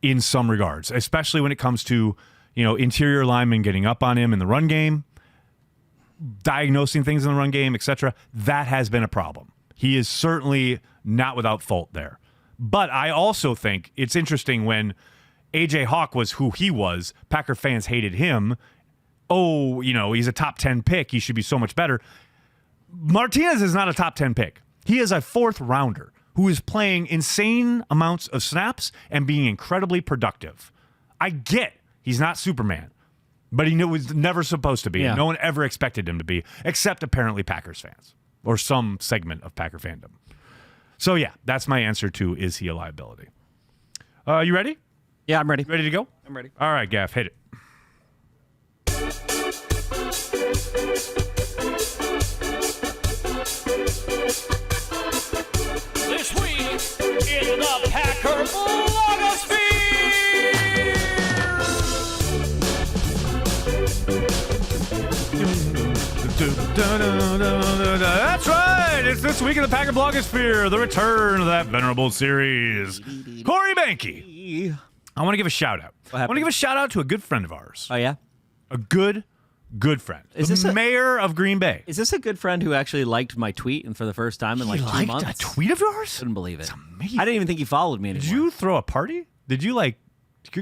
B: in some regards, especially when it comes to, interior linemen getting up on him in the run game, diagnosing things in the run game, etc. That has been a problem. He is certainly not without fault there. But I also think it's interesting when A.J. Hawk was who he was, Packer fans hated him. Oh, he's a top 10 pick. He should be so much better. Martinez is not a top 10 pick. He is a 4th rounder who is playing insane amounts of snaps and being incredibly productive. I get he's not Superman, but he was never supposed to be.
C: Yeah.
B: No one ever expected him to be, except apparently Packers fans or some segment of Packer fandom. So, yeah, that's my answer to is he a liability? You ready?
C: Yeah, I'm ready.
B: Ready to go?
C: I'm ready.
B: All right, Gaff, hit it.
A: This week in the Packer blogosphere.
B: That's right. It's this week in the Packer blogosphere, the return of that venerable series. Corey Banky. I want to give a shout out. I want to give a shout out to a good friend of ours.
C: Oh, yeah?
B: A good friend.
C: Is
B: the
C: this
B: mayor of Green Bay.
C: Is this a good friend who actually liked my tweet and for the first time in like 2
B: liked
C: months?
B: a tweet of yours?
C: Couldn't believe it.
B: It's amazing.
C: I didn't even think he followed me anymore.
B: Did you throw a party? Did you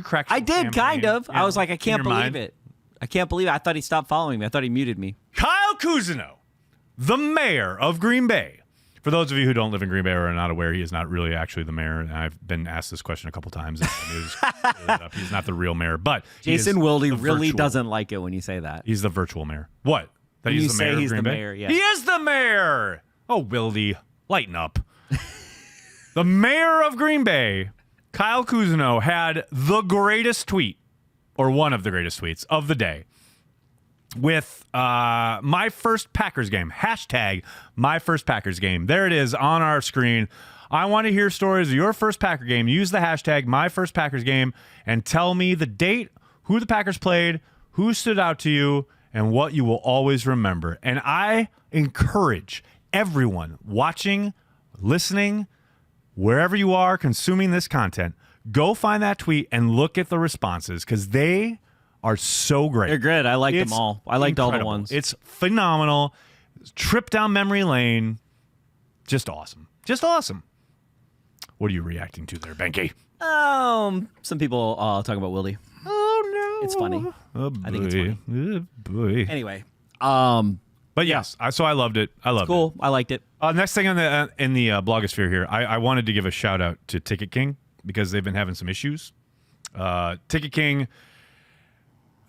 B: crack
C: I did, kind of. I was like, I can't believe
B: mind?
C: it. I can't believe it. I thought he stopped following me. I thought he muted me.
B: Kyle Cousineau, the mayor of Green Bay. For those of you who don't live in Green Bay or are not aware, he is not really actually the mayor. And I've been asked this question a couple times. And he's not the real mayor, but
C: Jason Wilde really
B: virtual.
C: Doesn't like it when you say that.
B: He's the virtual mayor. What? That
C: When
B: he's
C: you
B: the
C: say
B: mayor of
C: he's
B: Green
C: the
B: Bay?
C: mayor, yeah.
B: He is the mayor. Oh, Wilde, lighten up. The mayor of Green Bay, Kyle Cousineau, had the greatest tweet, or one of the greatest tweets of the day, with my first Packers game. Hashtag my first Packers game. There it is on our screen. I want to hear stories of your first Packer game. Use the hashtag my first Packers game and tell me the date, who the Packers played, who stood out to you, and what you will always remember. And I encourage everyone watching, listening, wherever you are consuming this content, go find that tweet and look at the responses because they are so great.
C: They're good. I liked
B: It's
C: them all. I liked all the
B: incredible.
C: ones.
B: It's phenomenal. Trip down memory lane. Just awesome. Just awesome. What are you reacting to there, Banky?
C: Some people talk about Wildy.
B: Oh, no.
C: It's funny.
B: Oh, boy.
C: I think it's funny.
B: Oh, boy.
C: Anyway,
B: But yes, so I loved it. I loved
C: cool. I liked it.
B: it. Next thing in the blogosphere here, I wanted to give a shout out to Ticket King because they've been having some issues. Ticket King,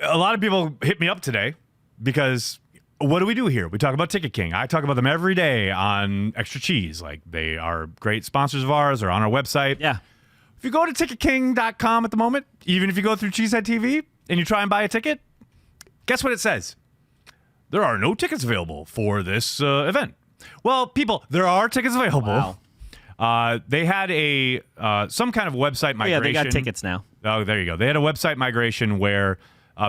B: a lot of people hit me up today because what do we do here? We talk about Ticket King. I talk about them every day on Extra Cheese. Like they are great sponsors of ours. They're on our website.
C: Yeah.
B: If you go to ticketking.com at the moment, even if you go through Cheesehead TV and you try and buy a ticket, guess what it says? There are no tickets available for this event. Well, people, there are tickets available.
C: Wow.
B: They had some kind of website migration.
C: Yeah, they got tickets now.
B: Oh, there you go. They had a website migration where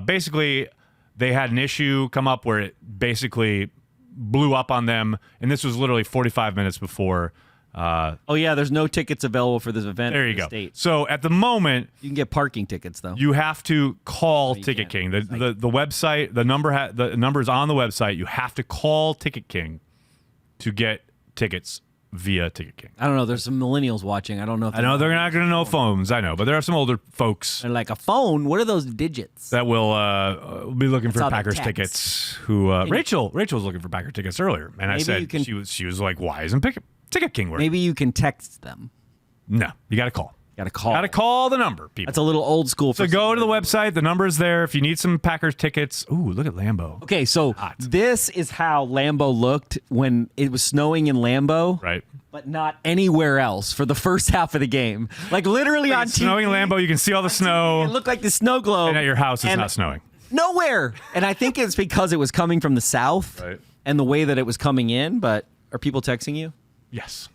B: basically they had an issue come up where it basically blew up on them, and this was literally 45 minutes before.
C: Oh yeah, there's no tickets available for this event.
B: There you
C: in the
B: go.
C: State.
B: So at the moment,
C: You can get parking tickets though.
B: you have to call
C: you
B: Ticket
C: can't.
B: King. The website, the number's on the website. You have to call Ticket King to get tickets via Ticket King.
C: I don't know. There's some millennials watching. I don't know. If
B: I know they're not going to know phones. I know, but there are some older folks
C: They're like a phone. What are those digits?
B: that will be looking for
C: how they
B: Packers
C: text.
B: tickets. Who Rachel was looking for Packer tickets earlier, and I
C: Maybe
B: said
C: you can-
B: she was like, "Why isn't Ticket King working?"
C: Maybe you can text them.
B: No, you got to call.
C: Got to call.
B: Got to call the number, people.
C: That's a little old school.
B: So go to the website. The number's there. If you need some Packers tickets. Ooh, look at Lambeau.
C: Okay, so
B: Hot.
C: this is how Lambeau looked when it was snowing in Lambeau,
B: Right.
C: but not anywhere else for the first half of the game. Like literally on TV.
B: Snowing Lambeau, you can see all the snow.
C: It looked like the snow globe.
B: And at your house, it's
C: And
B: not snowing.
C: Nowhere. And I think it's because it was coming from the south
B: Right.
C: and the way that it was coming in. But are people texting you?
B: Yes.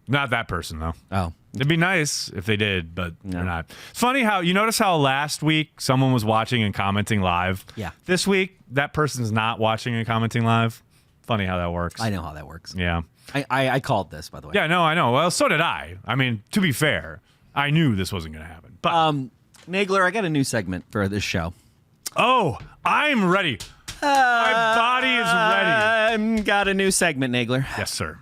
B: Not that person, though.
C: Oh.
B: It'd be nice if they did, but they're not. It's funny how you notice how last week someone was watching and commenting live.
C: Yeah.
B: This week that person's not watching and commenting live. Funny how that works.
C: I know how that works.
B: Yeah.
C: I called this, by the way.
B: Yeah, no, I know. Well, so did I. I mean, to be fair, I knew this wasn't going to happen. But
C: Nagler, I got a new segment for this show.
B: oh, I'm ready. My body is ready.
C: I've got a new segment, Nagler.
B: Yes, sir.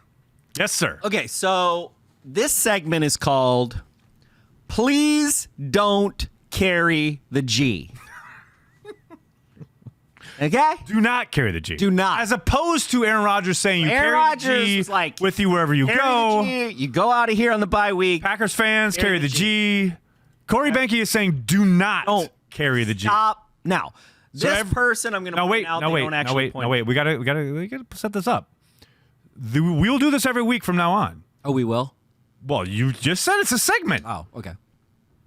B: Yes, sir.
C: Okay, so this segment is called Please Don't Carry the G. Okay?
B: Do not carry the G.
C: Do not.
B: As opposed to Aaron Rodgers saying you
C: Aaron
B: carry
C: Rodgers
B: the G
C: was like,
B: with you wherever you
C: Carry
B: go.
C: the G, you go out of here on the bye week.
B: Packers fans carry the G. Corey Benke is saying do not
C: Don't
B: carry the G.
C: Stop. Now,
B: So
C: this person I'm going to point out, they don't actually point out.
B: We gotta set this up. We'll do this every week from now on.
C: Oh, we will?
B: Well, you just said it's a segment.
C: Oh, okay.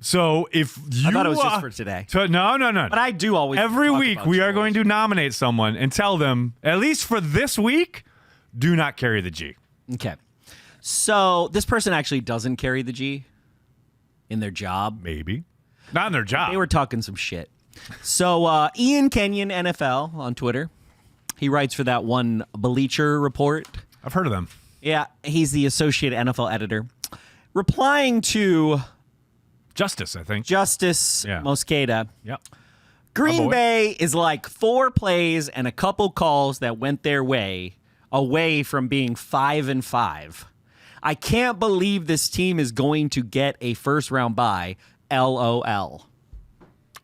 B: So if you,
C: I thought it was just for today.
B: No.
C: But I do always
B: Every
C: talk
B: week
C: about
B: we are
C: shows.
B: going to nominate someone and tell them, at least for this week, do not carry the G.
C: Okay. So this person actually doesn't carry the G in their job.
B: Maybe. Not in their job.
C: They were talking some shit. So Ian Kenyon, NFL, on Twitter, he writes for that one Bleacher Report.
B: I've heard of them.
C: Yeah, he's the associate NFL editor. Replying to
B: Justice, I think.
C: Justice Mosqueda,
B: Yep.
C: Green
B: boy.
C: Bay is like 4 plays and a couple calls that went their way away from being 5-5. I can't believe this team is going to get a first-round bye. LOL.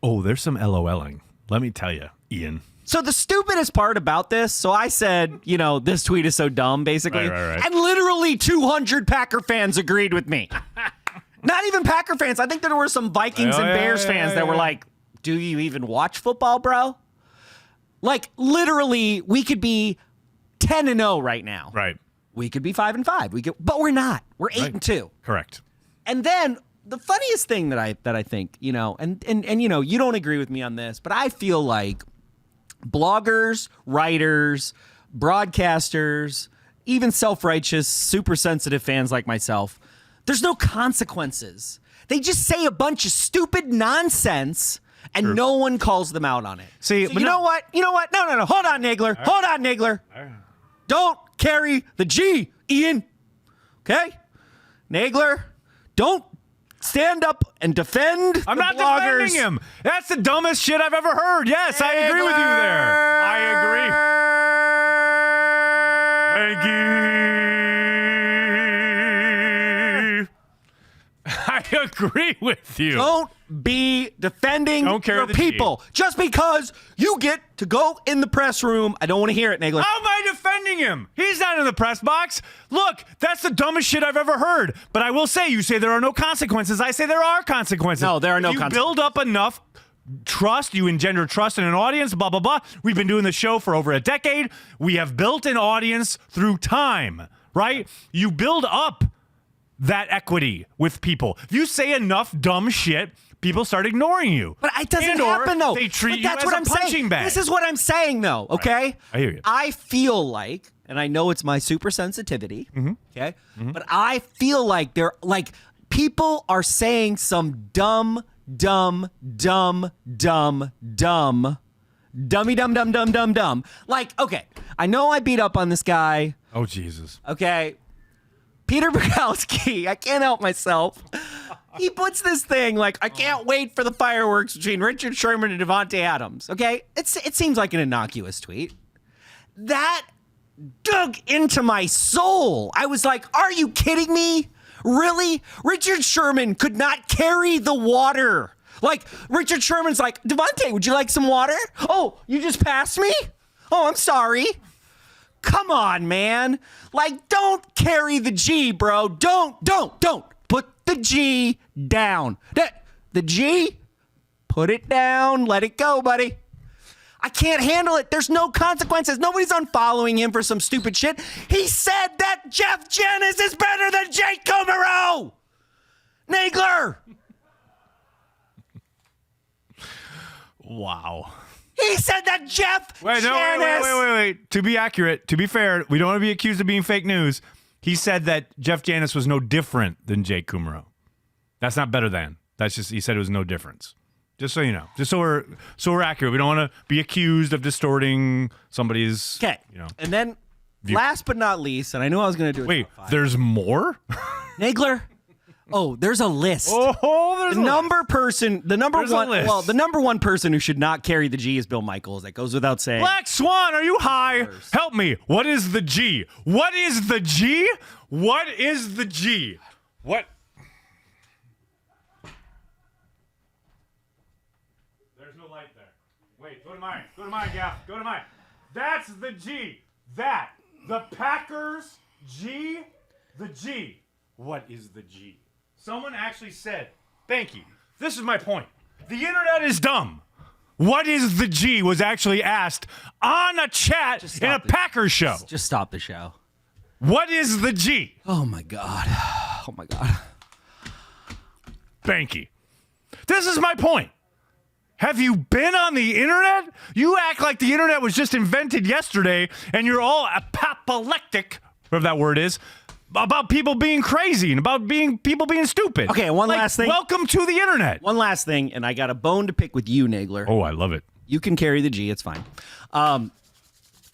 B: Oh, there's some LOLing. Let me tell you, Ian.
C: So the stupidest part about this, so I said, this tweet is so dumb, basically.
B: Right.
C: And literally 200 Packer fans agreed with me. Not even Packer fans. I think there were some Vikings and Bears fans that were like, do you even watch football, bro? Like, literally, we could be 10-0 right now.
B: Right.
C: We could be 5-5. But we're not. We're 8-2.
B: Correct.
C: And then the funniest thing that I think, and you don't agree with me on this, but I feel like bloggers, writers, broadcasters, even self-righteous, super sensitive fans like myself, there's no consequences. They just say a bunch of stupid nonsense and no one calls them out on it.
B: See,
C: So
B: but
C: you know what? No. Hold on, Nagler. Hold on, Nagler. Don't carry the G, Ian. Okay? Nagler, don't stand up and defend
B: I'm
C: the
B: not
C: bloggers.
B: defending him. That's the dumbest shit I've ever heard. Yes, I agree with you there. I agree. Thank you. I agree with you.
C: Don't be defending
B: Don't carry
C: your
B: the G.
C: people just because you get to go in the press room. I don't want to hear it, Nagler.
B: How am I defending him? He's not in the press box. Look, that's the dumbest shit I've ever heard. But I will say, you say there are no consequences. I say there are consequences.
C: No, there are no
B: If you
C: consequences.
B: build up enough trust, you engender trust in an audience, blah, blah, blah. We've been doing this show for over a decade. We have built an audience through time, right? You build up that equity with people. If you say enough dumb shit, people start ignoring you.
C: But it doesn't
B: And/or
C: happen, though.
B: They treat
C: But
B: you
C: that's
B: as
C: what
B: a
C: I'm
B: punching
C: saying.
B: bag.
C: This is what I'm saying, though, okay?
B: I hear you.
C: I feel like, and I know it's my super sensitivity, okay? But I feel like people are saying some dummy dumb. Like, okay, I know I beat up on this guy,
B: Oh, Jesus.
C: okay? Peter Bukowski, I can't help myself. He puts this thing like, I can't wait for the fireworks between Richard Sherman and Devontae Adams. Okay? It seems like an innocuous tweet. That dug into my soul. I was like, are you kidding me? Really? Richard Sherman could not carry the water. Like, Richard Sherman's like, Devontae, would you like some water? Oh, you just passed me? Oh, I'm sorry. Come on, man. Like, don't carry the G, bro. Don't. Put the G down. The G, put it down. Let it go, buddy. I can't handle it. There's no consequences. Nobody's unfollowing him for some stupid shit. He said that Jeff Janis is better than Jake Kummerow. Nagler.
B: Wow.
C: He said that Jeff Janis.
B: Wait. To be accurate, to be fair, we don't want to be accused of being fake news. He said that Jeff Janis was no different than Jake Kummerow. That's not better than. That's just, he said it was no difference. Just so you know. Just so we're accurate. We don't want to be accused of distorting somebody's,
C: Okay. And then, last but not least, and I knew I was going to do it.
B: Wait, there's more?
C: Nagler? Oh, there's a list.
B: Oh, there's
C: the number person, the number
B: There's a
C: one,
B: list.
C: well, the number one person who should not carry the G is Bill Michaels. That goes without saying.
B: Black Swan, are you high? Help me. What is the G? What is the G? What is the G? What? There's no light there. Wait, go to mine. Go to mine, Gaff. Go to mine. That's the G. That. The Packers G. The G. What is the G? Someone actually said, thank you. This is my point. The internet is dumb. What is the G was actually asked on a chat in a Packers show.
C: Just stop the show.
B: What is the G?
C: Oh, my God. Oh, my God.
B: Banky. This is my point. Have you been on the internet? You act like the internet was just invented yesterday and you're all apoplectic, whatever that word is, about people being crazy and about people being stupid.
C: Okay, one last thing.
B: Welcome to the internet.
C: One last thing, and I got a bone to pick with you, Nagler.
B: Oh, I love it.
C: You can carry the G. It's fine.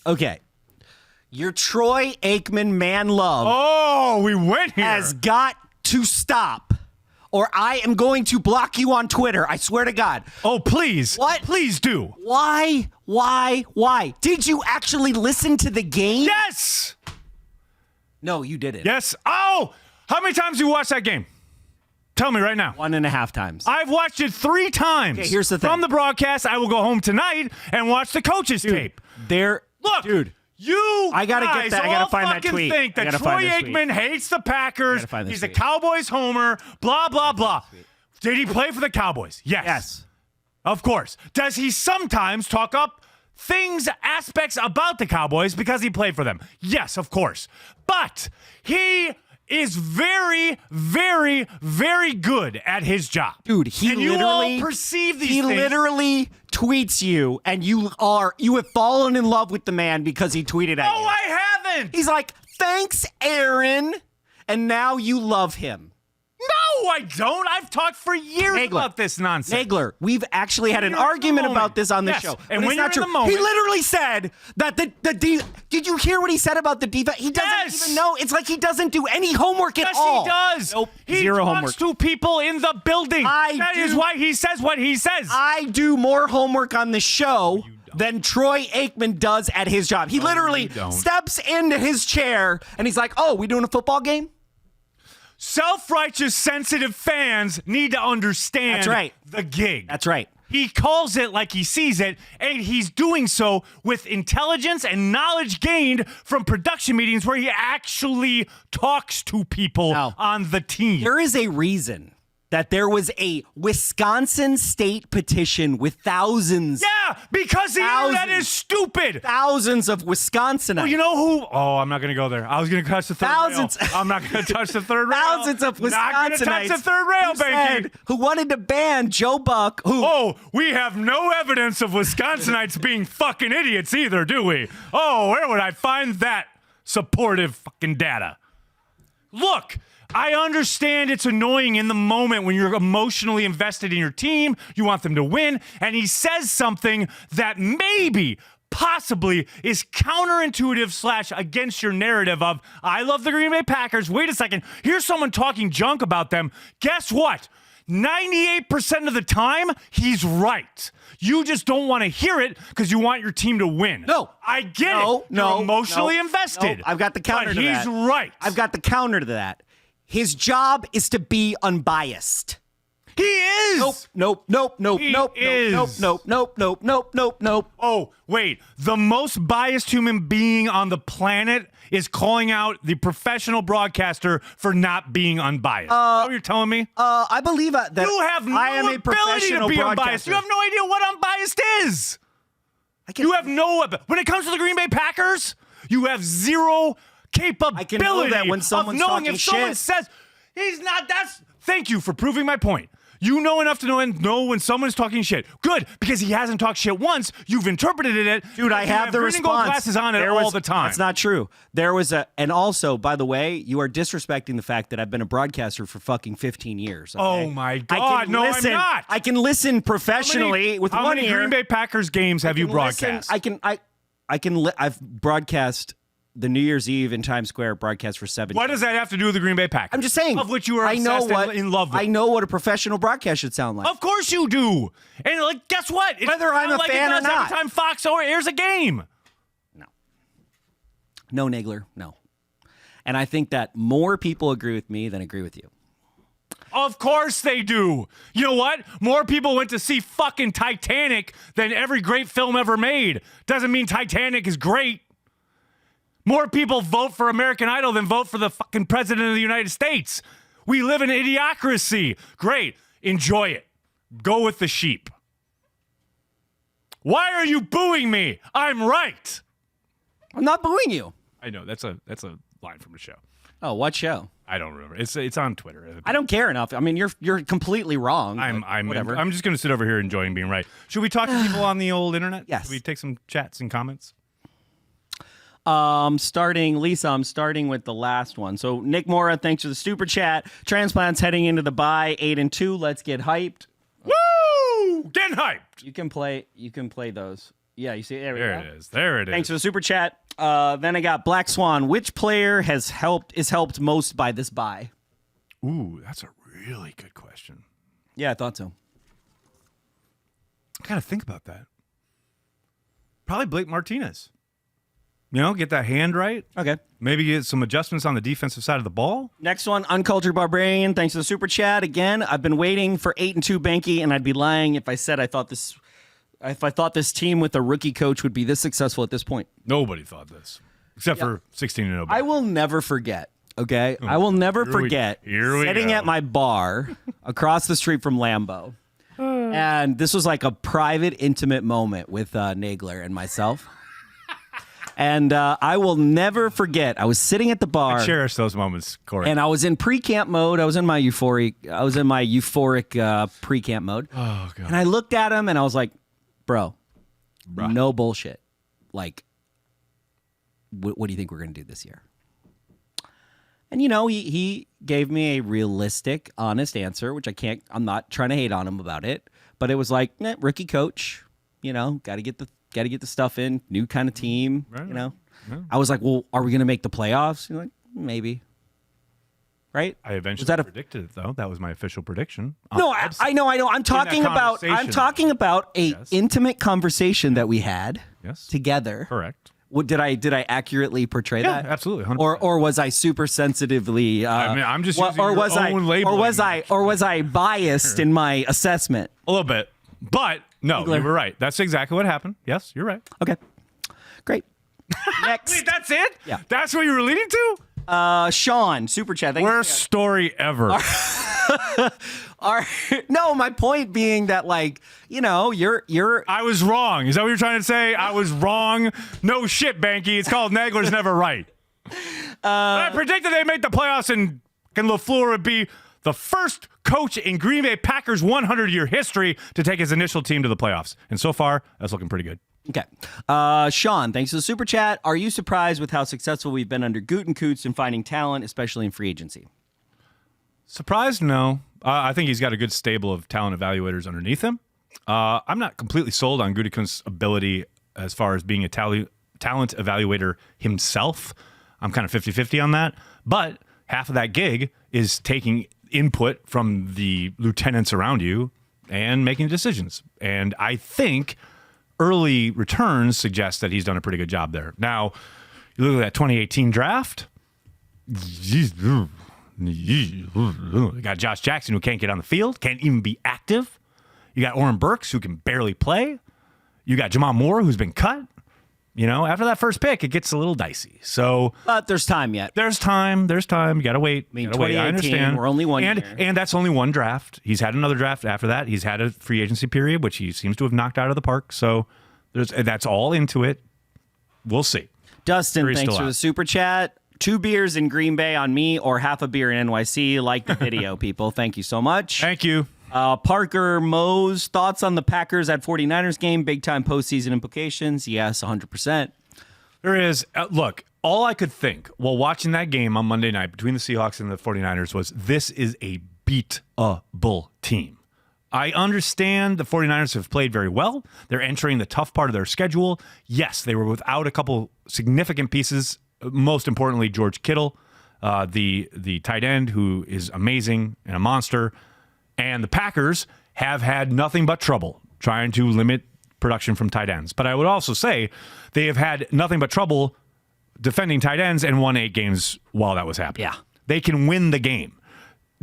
C: Okay. Your Troy Aikman man love
B: Oh, we went here.
C: has got to stop, or I am going to block you on Twitter. I swear to God.
B: Oh, please.
C: What?
B: Please do.
C: Why? Did you actually listen to the game?
B: Yes.
C: No, you didn't.
B: Yes. Oh, how many times have you watched that game? Tell me right now.
C: 1.5 times.
B: I've watched it 3 times.
C: Okay, here's the thing.
B: From the broadcast, I will go home tonight and watch the coaches tape. Look,
C: dude.
B: I
C: gotta get that. I gotta find that tweet.
B: Think
C: I
B: that
C: gotta
B: Troy
C: find this
B: Aikman hates the Packers.
C: find this
B: He's a
C: tweet.
B: Cowboys homer. Blah blah blah. Did he play for the Cowboys? Yes.
C: Yes.
B: Of course. Does he sometimes talk up aspects about the Cowboys because he played for them? Yes, of course. But he is very, very, very good at his job.
C: Dude, he
B: and
C: literally
B: you all perceive these
C: he
B: things.
C: literally tweets you, and you have fallen in love with the man because he tweeted at you.
B: No, I haven't.
C: He's like, thanks, Aaron, and now you love him.
B: No, I don't. I've talked for years
C: Nagler.
B: about this nonsense.
C: Nagler, we've actually had an
B: You're in the
C: argument
B: moment.
C: about this on the
B: Yes,
C: show.
B: and
C: but
B: when
C: it's
B: you're
C: not
B: in
C: true.
B: the moment-
C: He literally said that did you hear what he said about the defense? He doesn't
B: Yes.
C: even know. It's like he doesn't do any homework at
B: Yes,
C: all.
B: he does.
C: Nope.
B: He
C: Zero
B: talks
C: homework.
B: to people in the building. That is
C: do-
B: why he says what he says.
C: I do more homework on the show than Troy Aikman does at his job. He literally
B: you don't.
C: steps into his chair and he's like, "Oh, we doing a football game?"
B: Self-righteous, sensitive fans need to understand
C: That's right.
B: the gig.
C: That's right.
B: He calls it like he sees it, and he's doing so with intelligence and knowledge gained from production meetings where he actually talks to people
C: Now,
B: on the team.
C: There is a reason that there was a Wisconsin state petition with thousands
B: because the internet is stupid.
C: thousands of Wisconsinites.
B: Well, you know who? Oh, I'm not going to go there. I was going to touch the third
C: Thousands.
B: rail. I'm not going to touch the third rail.
C: Thousands of Wisconsinites
B: Not going to touch the third rail,
C: who said-
B: Banky.
C: who wanted to ban Joe Buck, who
B: Oh, we have no evidence of Wisconsinites being fucking idiots either, do we? Oh, where would I find that supportive fucking data? Look, I understand it's annoying in the moment when you're emotionally invested in your team. You want them to win. And he says something that maybe, possibly is counterintuitive / against your narrative of, I love the Green Bay Packers. Wait a second. Here's someone talking junk about them. Guess what? 98% of the time, he's right. You just don't want to hear it because you want your team to win.
C: No.
B: I get
C: No,
B: it. You're emotionally
C: no,
B: invested.
C: no. I've got the counter
B: but
C: to that.
B: he's right.
C: I've got the counter to that. His job is to be unbiased.
B: He is.
C: Nope.
B: Oh, wait. The most biased human being on the planet is calling out the professional broadcaster for not being unbiased. Is that what you're telling me?
C: I believe that
B: you have no
C: I am a
B: ability to
C: professional
B: be unbiased.
C: broadcaster.
B: You have no idea what unbiased is. You have no. When it comes to the Green Bay Packers, you have zero capability
C: I can know that when someone's
B: of knowing
C: talking
B: if someone
C: shit.
B: says he's not. Thank you for proving my point. You know enough to know when someone's talking shit. Good, because he hasn't talked shit once. You've interpreted it.
C: Dude, I have the
B: green and gold
C: response.
B: glasses on it all the time.
C: That's not true. There was and also, by the way, you are disrespecting the fact that I've been a broadcaster for fucking 15 years. Okay?
B: Oh my God! No, I'm not.
C: I can listen professionally with
B: how
C: one
B: many
C: ear.
B: Green Bay Packers games have you broadcast?
C: I've broadcast the New Year's Eve in Times Square broadcast for 7 years.
B: What does that have to do with the Green Bay Packers?
C: I'm just saying.
B: Of which you are obsessed and in love with.
C: I know what a professional broadcast should sound like.
B: Of course you do. And like, guess what?
C: Whether I'm a fan or not.
B: Every time Fox airs a game.
C: No, Nagler, no. And I think that more people agree with me than agree with you.
B: Of course they do. You know what? More people went to see fucking Titanic than every great film ever made. Doesn't mean Titanic is great. More people vote for American Idol than vote for the fucking president of the United States. We live in idiocracy. Great. Enjoy it. Go with the sheep. Why are you booing me? I'm right.
C: I'm not booing you.
B: I know. That's a line from the show.
C: Oh, what show?
B: I don't remember. It's on Twitter.
C: I don't care enough. I mean, you're completely wrong.
B: Whatever. I'm just going to sit over here enjoying being right. Should we talk to people on the old internet?
C: Yes.
B: Should we take some chats and comments?
C: I'm starting with the last one. So Nick Mora, thanks for the super chat. Transplants heading into the bye 8-2. Let's get hyped.
B: Woo! Getting hyped.
C: You can play those. Yeah, you see
B: There it is. There it is.
C: Thanks for the super chat. Then I got Black Swan. Which player is helped most by this bye?
B: Ooh, that's a really good question.
C: Yeah, I thought so.
B: I gotta think about that. Probably Blake Martinez. You know, get that hand right.
C: Okay.
B: Maybe get some adjustments on the defensive side of the ball.
C: Next one, Uncultured Barbarian. Thanks for the super chat. Again, I've been waiting for 8-2 Banky, and I'd be lying if I said I thought this team with a rookie coach would be this successful at this point.
B: Nobody thought this, except for 16-0.
C: I will never forget. Okay, I will never forget sitting at my bar across the street from Lambeau, and this was like a private, intimate moment with Nagler and myself. And I will never forget. I was sitting at the bar.
B: I cherish those moments, Corey.
C: And I was in pre-camp mode. I was in my euphoric pre-camp mode.
B: Oh God!
C: And I looked at him and I was like, "Bro, no bullshit. Like, what do you think we're gonna do this year?" And you know, he gave me a realistic, honest answer, which I'm not trying to hate on him about it, but it was like, rookie coach. You know, got to get the stuff in, new kind of team,
B: right,
C: you know.
B: Yeah.
C: I was like, well, are we going to make the playoffs? You're like, maybe. Right?
B: I eventually predicted it, though. That was my official prediction.
C: No, I know. I'm talking about a intimate conversation that we had together.
B: Correct.
C: What, did I accurately portray that?
B: Absolutely. 100%.
C: Or was I super sensitively
B: I'm just using your own labeling.
C: or was I biased in my assessment?
B: A little bit. But no, you were right. That's exactly what happened. Yes, you're right.
C: Okay. Great. Next.
B: Wait, that's it?
C: Yeah.
B: That's what you were leading to?
C: Sean, super chat.
B: Worst story ever.
C: No, my point being that, like, you know, you're
B: I was wrong. Is that what you're trying to say? I was wrong. No shit, Banky. It's called Nagler's Never Right. I predicted they made the playoffs and LaFleur would be the first coach in Green Bay Packers 100-year history to take his initial team to the playoffs. And so far, that's looking pretty good.
C: Okay. Sean, thanks for the super chat. Are you surprised with how successful we've been under Gutekunst in finding talent, especially in free agency?
B: Surprised? No. I think he's got a good stable of talent evaluators underneath him. I'm not completely sold on Gutekunst's ability as far as being a talent evaluator himself. I'm kind of 50-50 on that. But half of that gig is taking input from the lieutenants around you and making decisions. And I think early returns suggest that he's done a pretty good job there. Now, you look at that 2018 draft. You got Josh Jackson, who can't get on the field, can't even be active. You got Oren Burks, who can barely play. You got Jamal Moore, who's been cut. You know, after that first pick, it gets a little dicey. So,
C: but there's time yet.
B: There's time. You got to wait.
C: I mean, 2018,
B: I understand.
C: we're only one year.
B: And that's only one draft. He's had another draft after that. He's had a free agency period, which he seems to have knocked out of the park. So that's all into it. We'll see.
C: Dustin, thanks for the super chat. 2 beers in Green Bay on me or half a beer in NYC. Like the video, people. Thank you so much.
B: Thank you.
C: Parker Mose, thoughts on the Packers at 49ers game? Big-time postseason implications? Yes, 100%.
B: There is. Look, all I could think while watching that game on Monday night between the Seahawks and the 49ers was this is a beatable team. I understand the 49ers have played very well. They're entering the tough part of their schedule. Yes, they were without a couple significant pieces, most importantly, George Kittle, the tight end, who is amazing and a monster. And the Packers have had nothing but trouble trying to limit production from tight ends. But I would also say they have had nothing but trouble defending tight ends and won 8 games while that was happening.
C: Yeah.
B: They can win the game.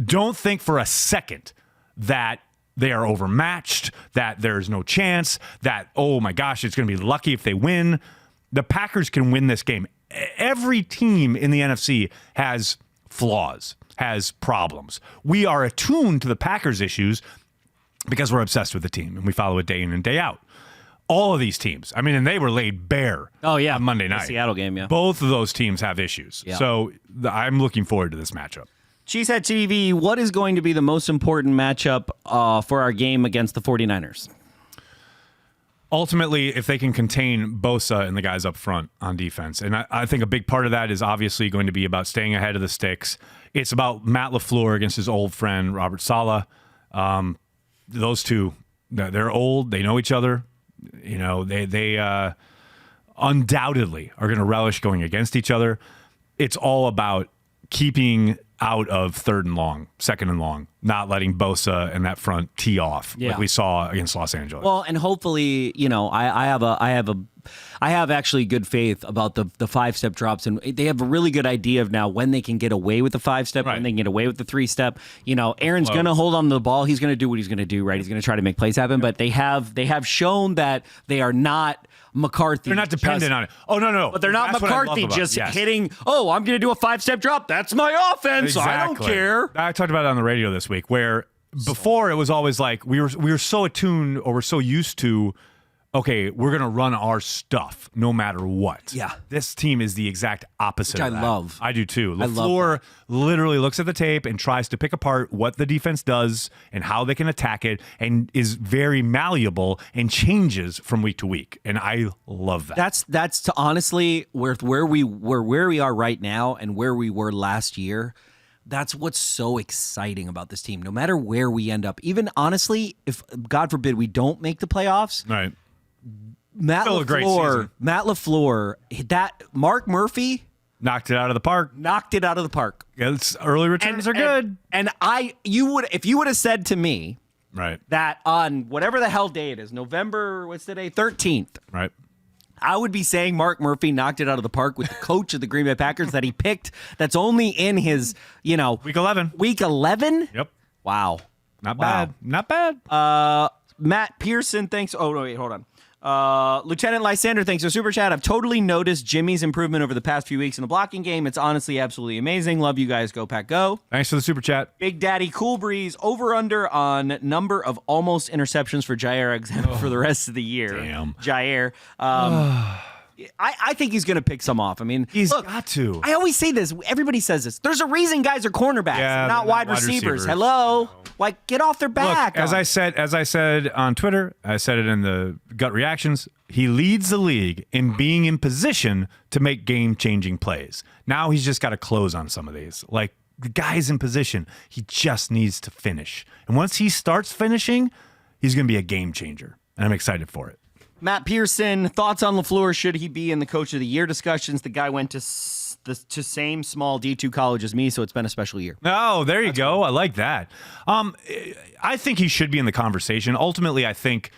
B: Don't think for a second that they are overmatched, that there's no chance, that, oh my gosh, it's going to be lucky if they win. The Packers can win this game. Every team in the NFC has flaws, has problems. We are attuned to the Packers' issues because we're obsessed with the team and we follow it day in and day out. All of these teams, I mean, and they were laid bare on Monday night.
C: The Seattle game, yeah.
B: Both of those teams have issues.
C: Yeah.
B: So I'm looking forward to this matchup.
C: Cheesehead TV, what is going to be the most important matchup for our game against the 49ers?
B: Ultimately, if they can contain Bosa and the guys up front on defense. And I think a big part of that is obviously going to be about staying ahead of the sticks. It's about Matt LaFleur against his old friend, Robert Saleh. Those two, they're old. They know each other. You know, they undoubtedly are going to relish going against each other. It's all about keeping out of 3rd and long, 2nd and long, not letting Bosa and that front tee off like we saw against Los Angeles.
C: Well, and hopefully, you know, I have actually good faith about the 5-step drops, and they have a really good idea of now when they can get away with the 5-step, when they can get away with the 3-step. You know, Aaron's going to hold on to the ball. He's going to do what he's going to do, right? He's going to try to make plays happen, but they have shown that they are not McCarthy.
B: They're not dependent on it. Oh, no.
C: But they're not McCarthy just hitting, I'm going to do a 5-step drop. That's my offense. Exactly. I don't care.
B: I talked about it on the radio this week where before it was always like we were so attuned or we're so used to, okay, we're going to run our stuff no matter what.
C: Yeah.
B: This team is the exact opposite of that.
C: I love.
B: I do too. LaFleur literally looks at the tape and tries to pick apart what the defense does and how they can attack it and is very malleable and changes from week to week. And I love that.
C: That's to honestly where we are right now and where we were last year. That's what's so exciting about this team. No matter where we end up, even honestly, if God forbid we don't make the playoffs,
B: right.
C: Matt LaFleur, that Mark Murphy
B: knocked it out of the park.
C: Yeah,
B: early returns are good.
C: And if you would have said to me,
B: right,
C: that on whatever the hell day it is, November, what's today, 13th,
B: right,
C: I would be saying Mark Murphy knocked it out of the park with the coach of the Green Bay Packers that he picked. That's only in his,
B: week 11.
C: Week 11.
B: Yep.
C: Wow.
B: Not bad. Not bad.
C: Matt Pearson thanks. Oh no, wait, hold on. Lieutenant Lysander thanks for super chat. I've totally noticed Jimmy's improvement over the past few weeks in the blocking game. It's honestly absolutely amazing. Love you guys. Go Pack Go.
B: Thanks for the super chat.
C: Big Daddy Cool Breeze over under on number of almost interceptions for Jair Alexander for the rest of the year.
B: Damn.
C: Jair. I think he's going to pick some off. I mean,
B: he's got to.
C: I always say this. Everybody says this. There's a reason guys are cornerbacks, not wide receivers. Hello, like get off their back.
B: Look, as I said on Twitter, I said it in the gut reactions. He leads the league in being in position to make game-changing plays. Now he's just got to close on some of these. Like the guy's in position, he just needs to finish. And once he starts finishing, he's going to be a game changer, and I'm excited for it.
C: Matt Pearson, thoughts on LaFleur? Should he be in the Coach of the Year discussions? The guy went to the same small D2 college as me, so it's been a special year.
B: Oh, there you go. Cool. I like that. I think he should be in the conversation. Ultimately, I think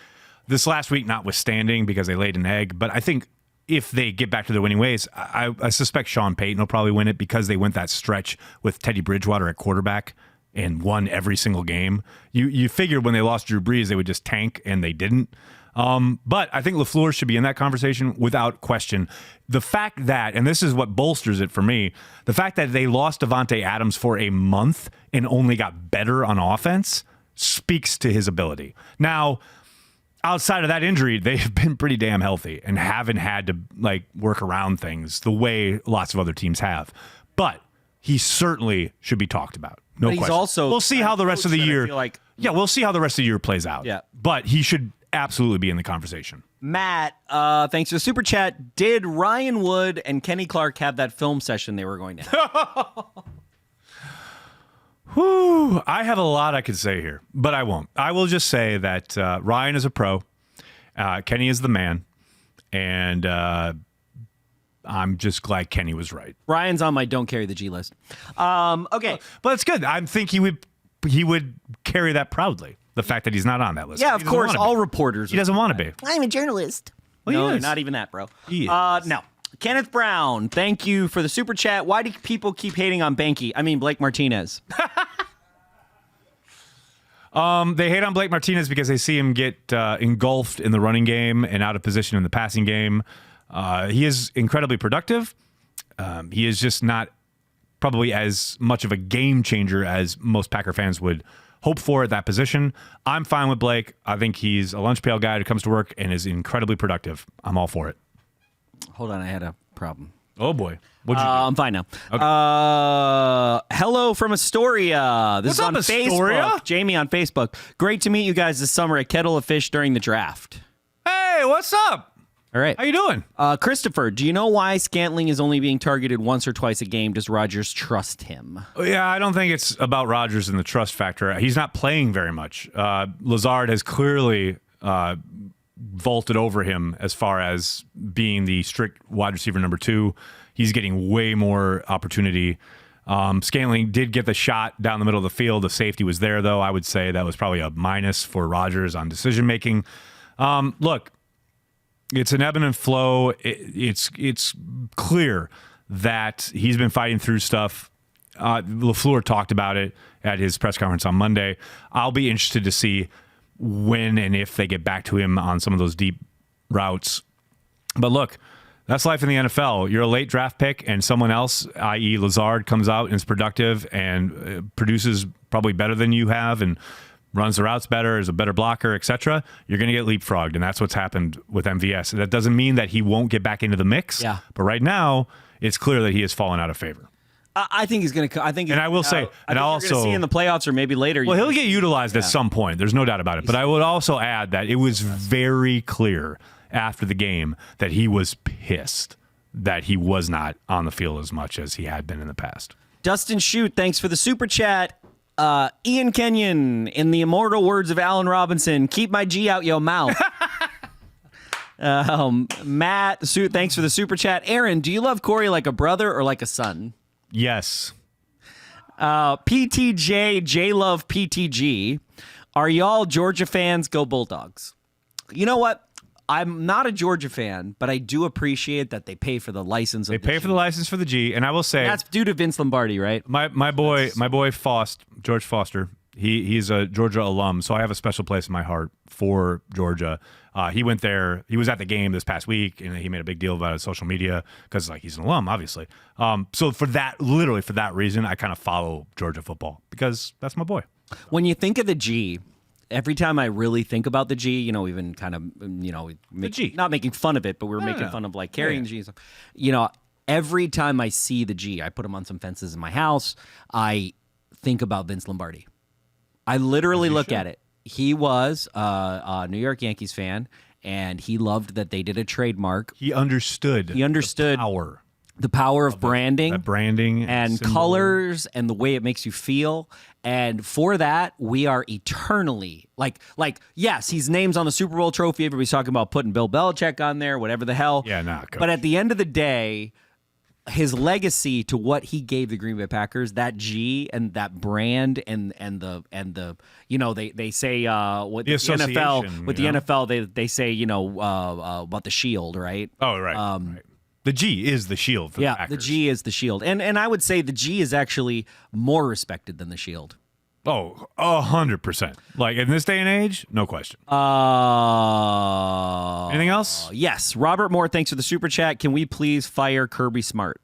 B: this last week notwithstanding, because they laid an egg, but I think if they get back to their winning ways, I suspect Sean Payton will probably win it because they went that stretch with Teddy Bridgewater at quarterback and won every single game. You figured when they lost Drew Brees, they would just tank, and they didn't. But I think LaFleur should be in that conversation without question. The fact that, and this is what bolsters it for me, the fact that they lost Davante Adams for a month and only got better on offense speaks to his ability. Now, outside of that injury, they've been pretty damn healthy and haven't had to work around things the way lots of other teams have. But he certainly should be talked about. No
C: But he's
B: question.
C: also
B: we'll see how the rest of the
C: coach that I
B: year.
C: feel like-
B: We'll see how the rest of the year plays out.
C: Yeah.
B: But he should absolutely be in the conversation.
C: Matt, thanks for the super chat. Did Ryan Wood and Kenny Clark have that film session they were going to have?
B: Whew, I have a lot I could say here, but I won't. I will just say that Ryan is a pro. Kenny is the man. And I'm just glad Kenny was right.
C: Ryan's on my don't carry the G list. Okay.
B: But it's good. I think he would carry that proudly. The fact that he's not on that list.
C: Yeah,
B: He
C: of
B: doesn't
C: course.
B: wanna
C: All
B: be.
C: reporters.
B: He doesn't want to be.
C: I'm a journalist.
B: Well,
C: No,
B: he is.
C: not even that, bro.
B: He is.
C: No. Kenneth Brown, thank you for the super chat. Why do people keep hating on Blake Martinez?
B: They hate on Blake Martinez because they see him get engulfed in the running game and out of position in the passing game. He is incredibly productive. He is just not probably as much of a game changer as most Packer fans would hope for at that position. I'm fine with Blake. I think he's a lunch pail guy who comes to work and is incredibly productive. I'm all for it.
C: Hold on, I had a problem.
B: Oh, boy. What'd you do?
C: I'm fine now.
B: Okay.
C: Hello from Astoria. This
B: What's up,
C: is on
B: Astoria?
C: Facebook. Jamie on Facebook. Great to meet you guys this summer at Kettle of Fish during the draft.
B: Hey, what's up?
C: All right.
B: How you doing?
C: Christopher, do you know why Scantling is only being targeted once or twice a game? Does Rodgers trust him?
B: Yeah, I don't think it's about Rodgers and the trust factor. He's not playing very much. Lazard has clearly vaulted over him as far as being the strict wide receiver number 2. He's getting way more opportunity. Scantling did get the shot down the middle of the field. The safety was there, though. I would say that was probably a minus for Rodgers on decision making. Look, it's an ebb and flow. It's clear that he's been fighting through stuff. LaFleur talked about it at his press conference on Monday. I'll be interested to see when and if they get back to him on some of those deep routes. But look, that's life in the NFL. You're a late draft pick and someone else, i.e. Lazard, comes out and is productive and produces probably better than you have and runs the routes better, is a better blocker, etc. You're going to get leapfrogged, and that's what's happened with MVS. That doesn't mean that he won't get back into the mix.
C: Yeah.
B: But right now, it's clear that he has fallen out of favor.
C: I think he's going to. I think.
B: And I will say,
C: and
B: I'll
C: you're gonna
B: also
C: see in the playoffs or maybe later.
B: Well, he'll get utilized at some point. There's no doubt about it. But I would also add that it was very clear after the game that he was pissed that he was not on the field as much as he had been in the past.
C: Dustin Shute, thanks for the super chat. Ian Kenyon, in the immortal words of Allen Robinson, keep my G out your mouth. Matt, thanks for the super chat. Aaron, do you love Corey like a brother or like a son?
B: Yes.
C: PTJ, J-Love PTG. Are y'all Georgia fans? Go Bulldogs. You know what? I'm not a Georgia fan, but I do appreciate that they pay for the license.
B: They pay for the license for the G, and I will say
C: that's due to Vince Lombardi, right?
B: my boy George Foster. He's a Georgia alum, so I have a special place in my heart for Georgia. He went there. He was at the game this past week, and he made a big deal about it on social media because he's an alum, obviously. So for that reason, I kind of follow Georgia football because that's my boy.
C: When you think of the G, every time I really think about the G, we've been kind of, not making fun of it, but we're making fun of like carrying G's. Every time I see the G, I put them on some fences in my house. I think about Vince Lombardi. I literally look at it. He was a New York Yankees fan, and he loved that they did a trademark.
B: He understood
C: the power of branding.
B: That branding
C: and
B: symbol.
C: colors and the way it makes you feel. And for that, we are eternally like, yes, his name's on the Super Bowl trophy. Everybody's talking about putting Bill Belichick on there, whatever the hell.
B: Yeah, nah, coach.
C: But at the end of the day, his legacy to what he gave the Green Bay Packers, that G and that brand and the they say what the NFL they say about the shield, right?
B: Oh, right. Right. The G is the shield for the Packers.
C: The G is the shield. And I would say the G is actually more respected than the shield.
B: Oh, 100%. Like in this day and age, no question. Anything else?
C: Yes. Robert Moore, thanks for the super chat. Can we please fire Kirby Smart?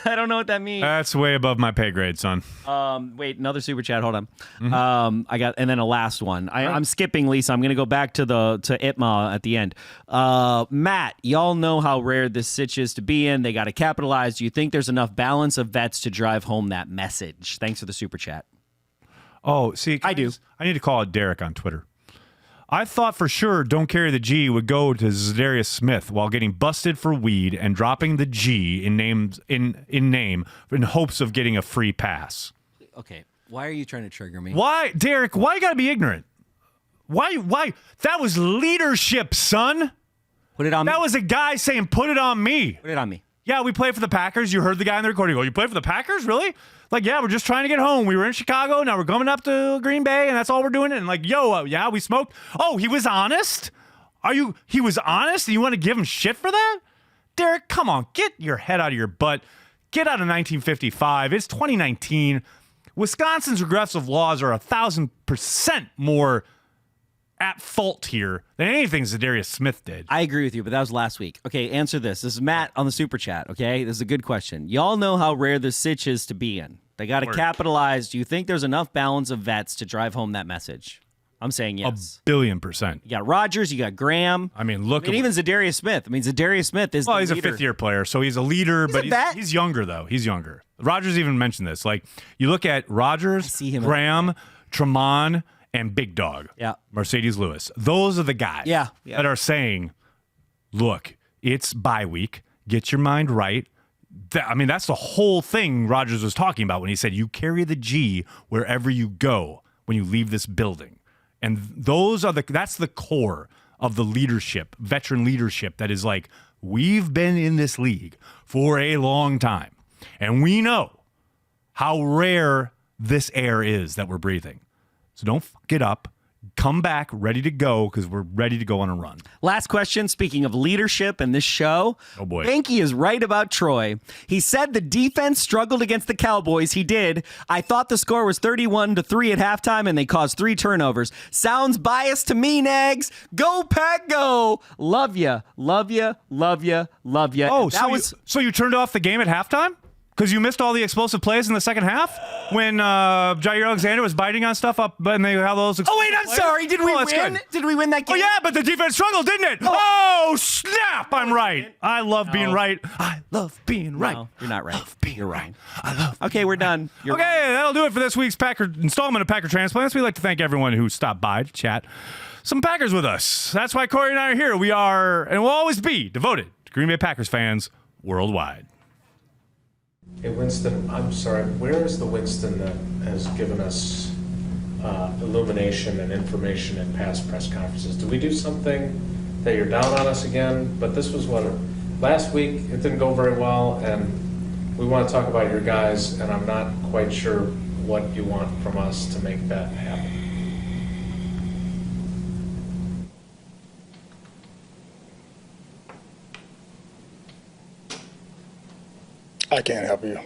C: I don't know what that means.
B: That's way above my pay grade, son.
C: Wait, another super chat. Hold on. I got, and then a last one. I'm skipping Lisa. I'm going to go back to Itma at the end. Matt, y'all know how rare this sitch is to be in. They got to capitalize. Do you think there's enough balance of vets to drive home that message? Thanks for the super chat.
B: Oh, see,
C: I do.
B: I need to call out Derek on Twitter. I thought for sure Don't Carry the G would go to Zadarius Smith while getting busted for weed and dropping the G in name in hopes of getting a free pass.
C: Okay, why are you trying to trigger me?
B: Why, Derek? Why you gotta be ignorant? Why? That was leadership, son.
C: Put it on me.
B: That was a guy saying, "Put it on me."
C: Put it on me.
B: Yeah, we play for the Packers. You heard the guy in the recording go, "You play for the Packers, really?" Like, yeah, we're just trying to get home. We were in Chicago. Now we're coming up to Green Bay, and that's all we're doing. And like, yo, yeah, we smoked. Oh, he was honest? He was honest, and you want to give him shit for that? Derek, come on. Get your head out of your butt. Get out of 1955. It's 2019. Wisconsin's regressive laws are 1,000% more at fault here than anything Zadarius Smith did.
C: I agree with you, but that was last week. Okay, answer this. This is Matt on the super chat, okay? This is a good question. Y'all know how rare this sitch is to be in. They got to capitalize. Do you think there's enough balance of vets to drive home that message? I'm saying yes.
B: 1,000,000,000%.
C: You got Rodgers, you got Graham.
B: I mean, look.
C: And even Zadarius Smith. I mean, Zadarius Smith is
B: he's a fifth-year player, so he's a leader, but he's younger, though. He's younger. Rodgers even mentioned this. Like, you look at Rodgers, Graham, Tremont, and Big Dog.
C: Yeah.
B: Mercedes Lewis. Those are the guys that are saying, look, it's bye week. Get your mind right. That's the whole thing Rodgers was talking about when he said you carry the G wherever you go when you leave this building. And that's the core of the leadership, veteran leadership that is like, we've been in this league for a long time. And we know how rare this air is that we're breathing. So don't fuck it up. Come back ready to go because we're ready to go on a run.
C: Last question. Speaking of leadership in this show,
B: oh boy,
C: Banky is right about Troy. He said the defense struggled against the Cowboys. He did. I thought the score was 31-3 at halftime, and they caused 3 turnovers. Sounds biased to me, Nags. Go Pack, go! Love ya, love ya, love ya, love ya.
B: Oh, so you turned off the game at halftime? Because you missed all the explosive plays in the second half when Jair Alexander was biting on stuff up, and they had those.
C: Oh wait, I'm sorry. Did we win?
B: Good.
C: Did we win that game?
B: Oh yeah, but the defense struggled, didn't it? Oh snap! I'm right. I love being right. I love being right.
C: No, you're not right.
B: You're
C: right.
B: I love.
C: Okay, we're done.
B: Okay, that'll do it for this week's Packer installment of Packer Transplants. We'd like to thank everyone who stopped by to chat some Packers with us. That's why Corey and I are here. We are and will always be devoted to Green Bay Packers fans worldwide.
D: Hey, Winston, I'm sorry, where is the Winston that has given us illumination and information in past press conferences? Did we do something that you're down on us again? But this was last week, it didn't go very well, and we want to talk about your guys, and I'm not quite sure what you want from us to make that happen.
E: I can't help you.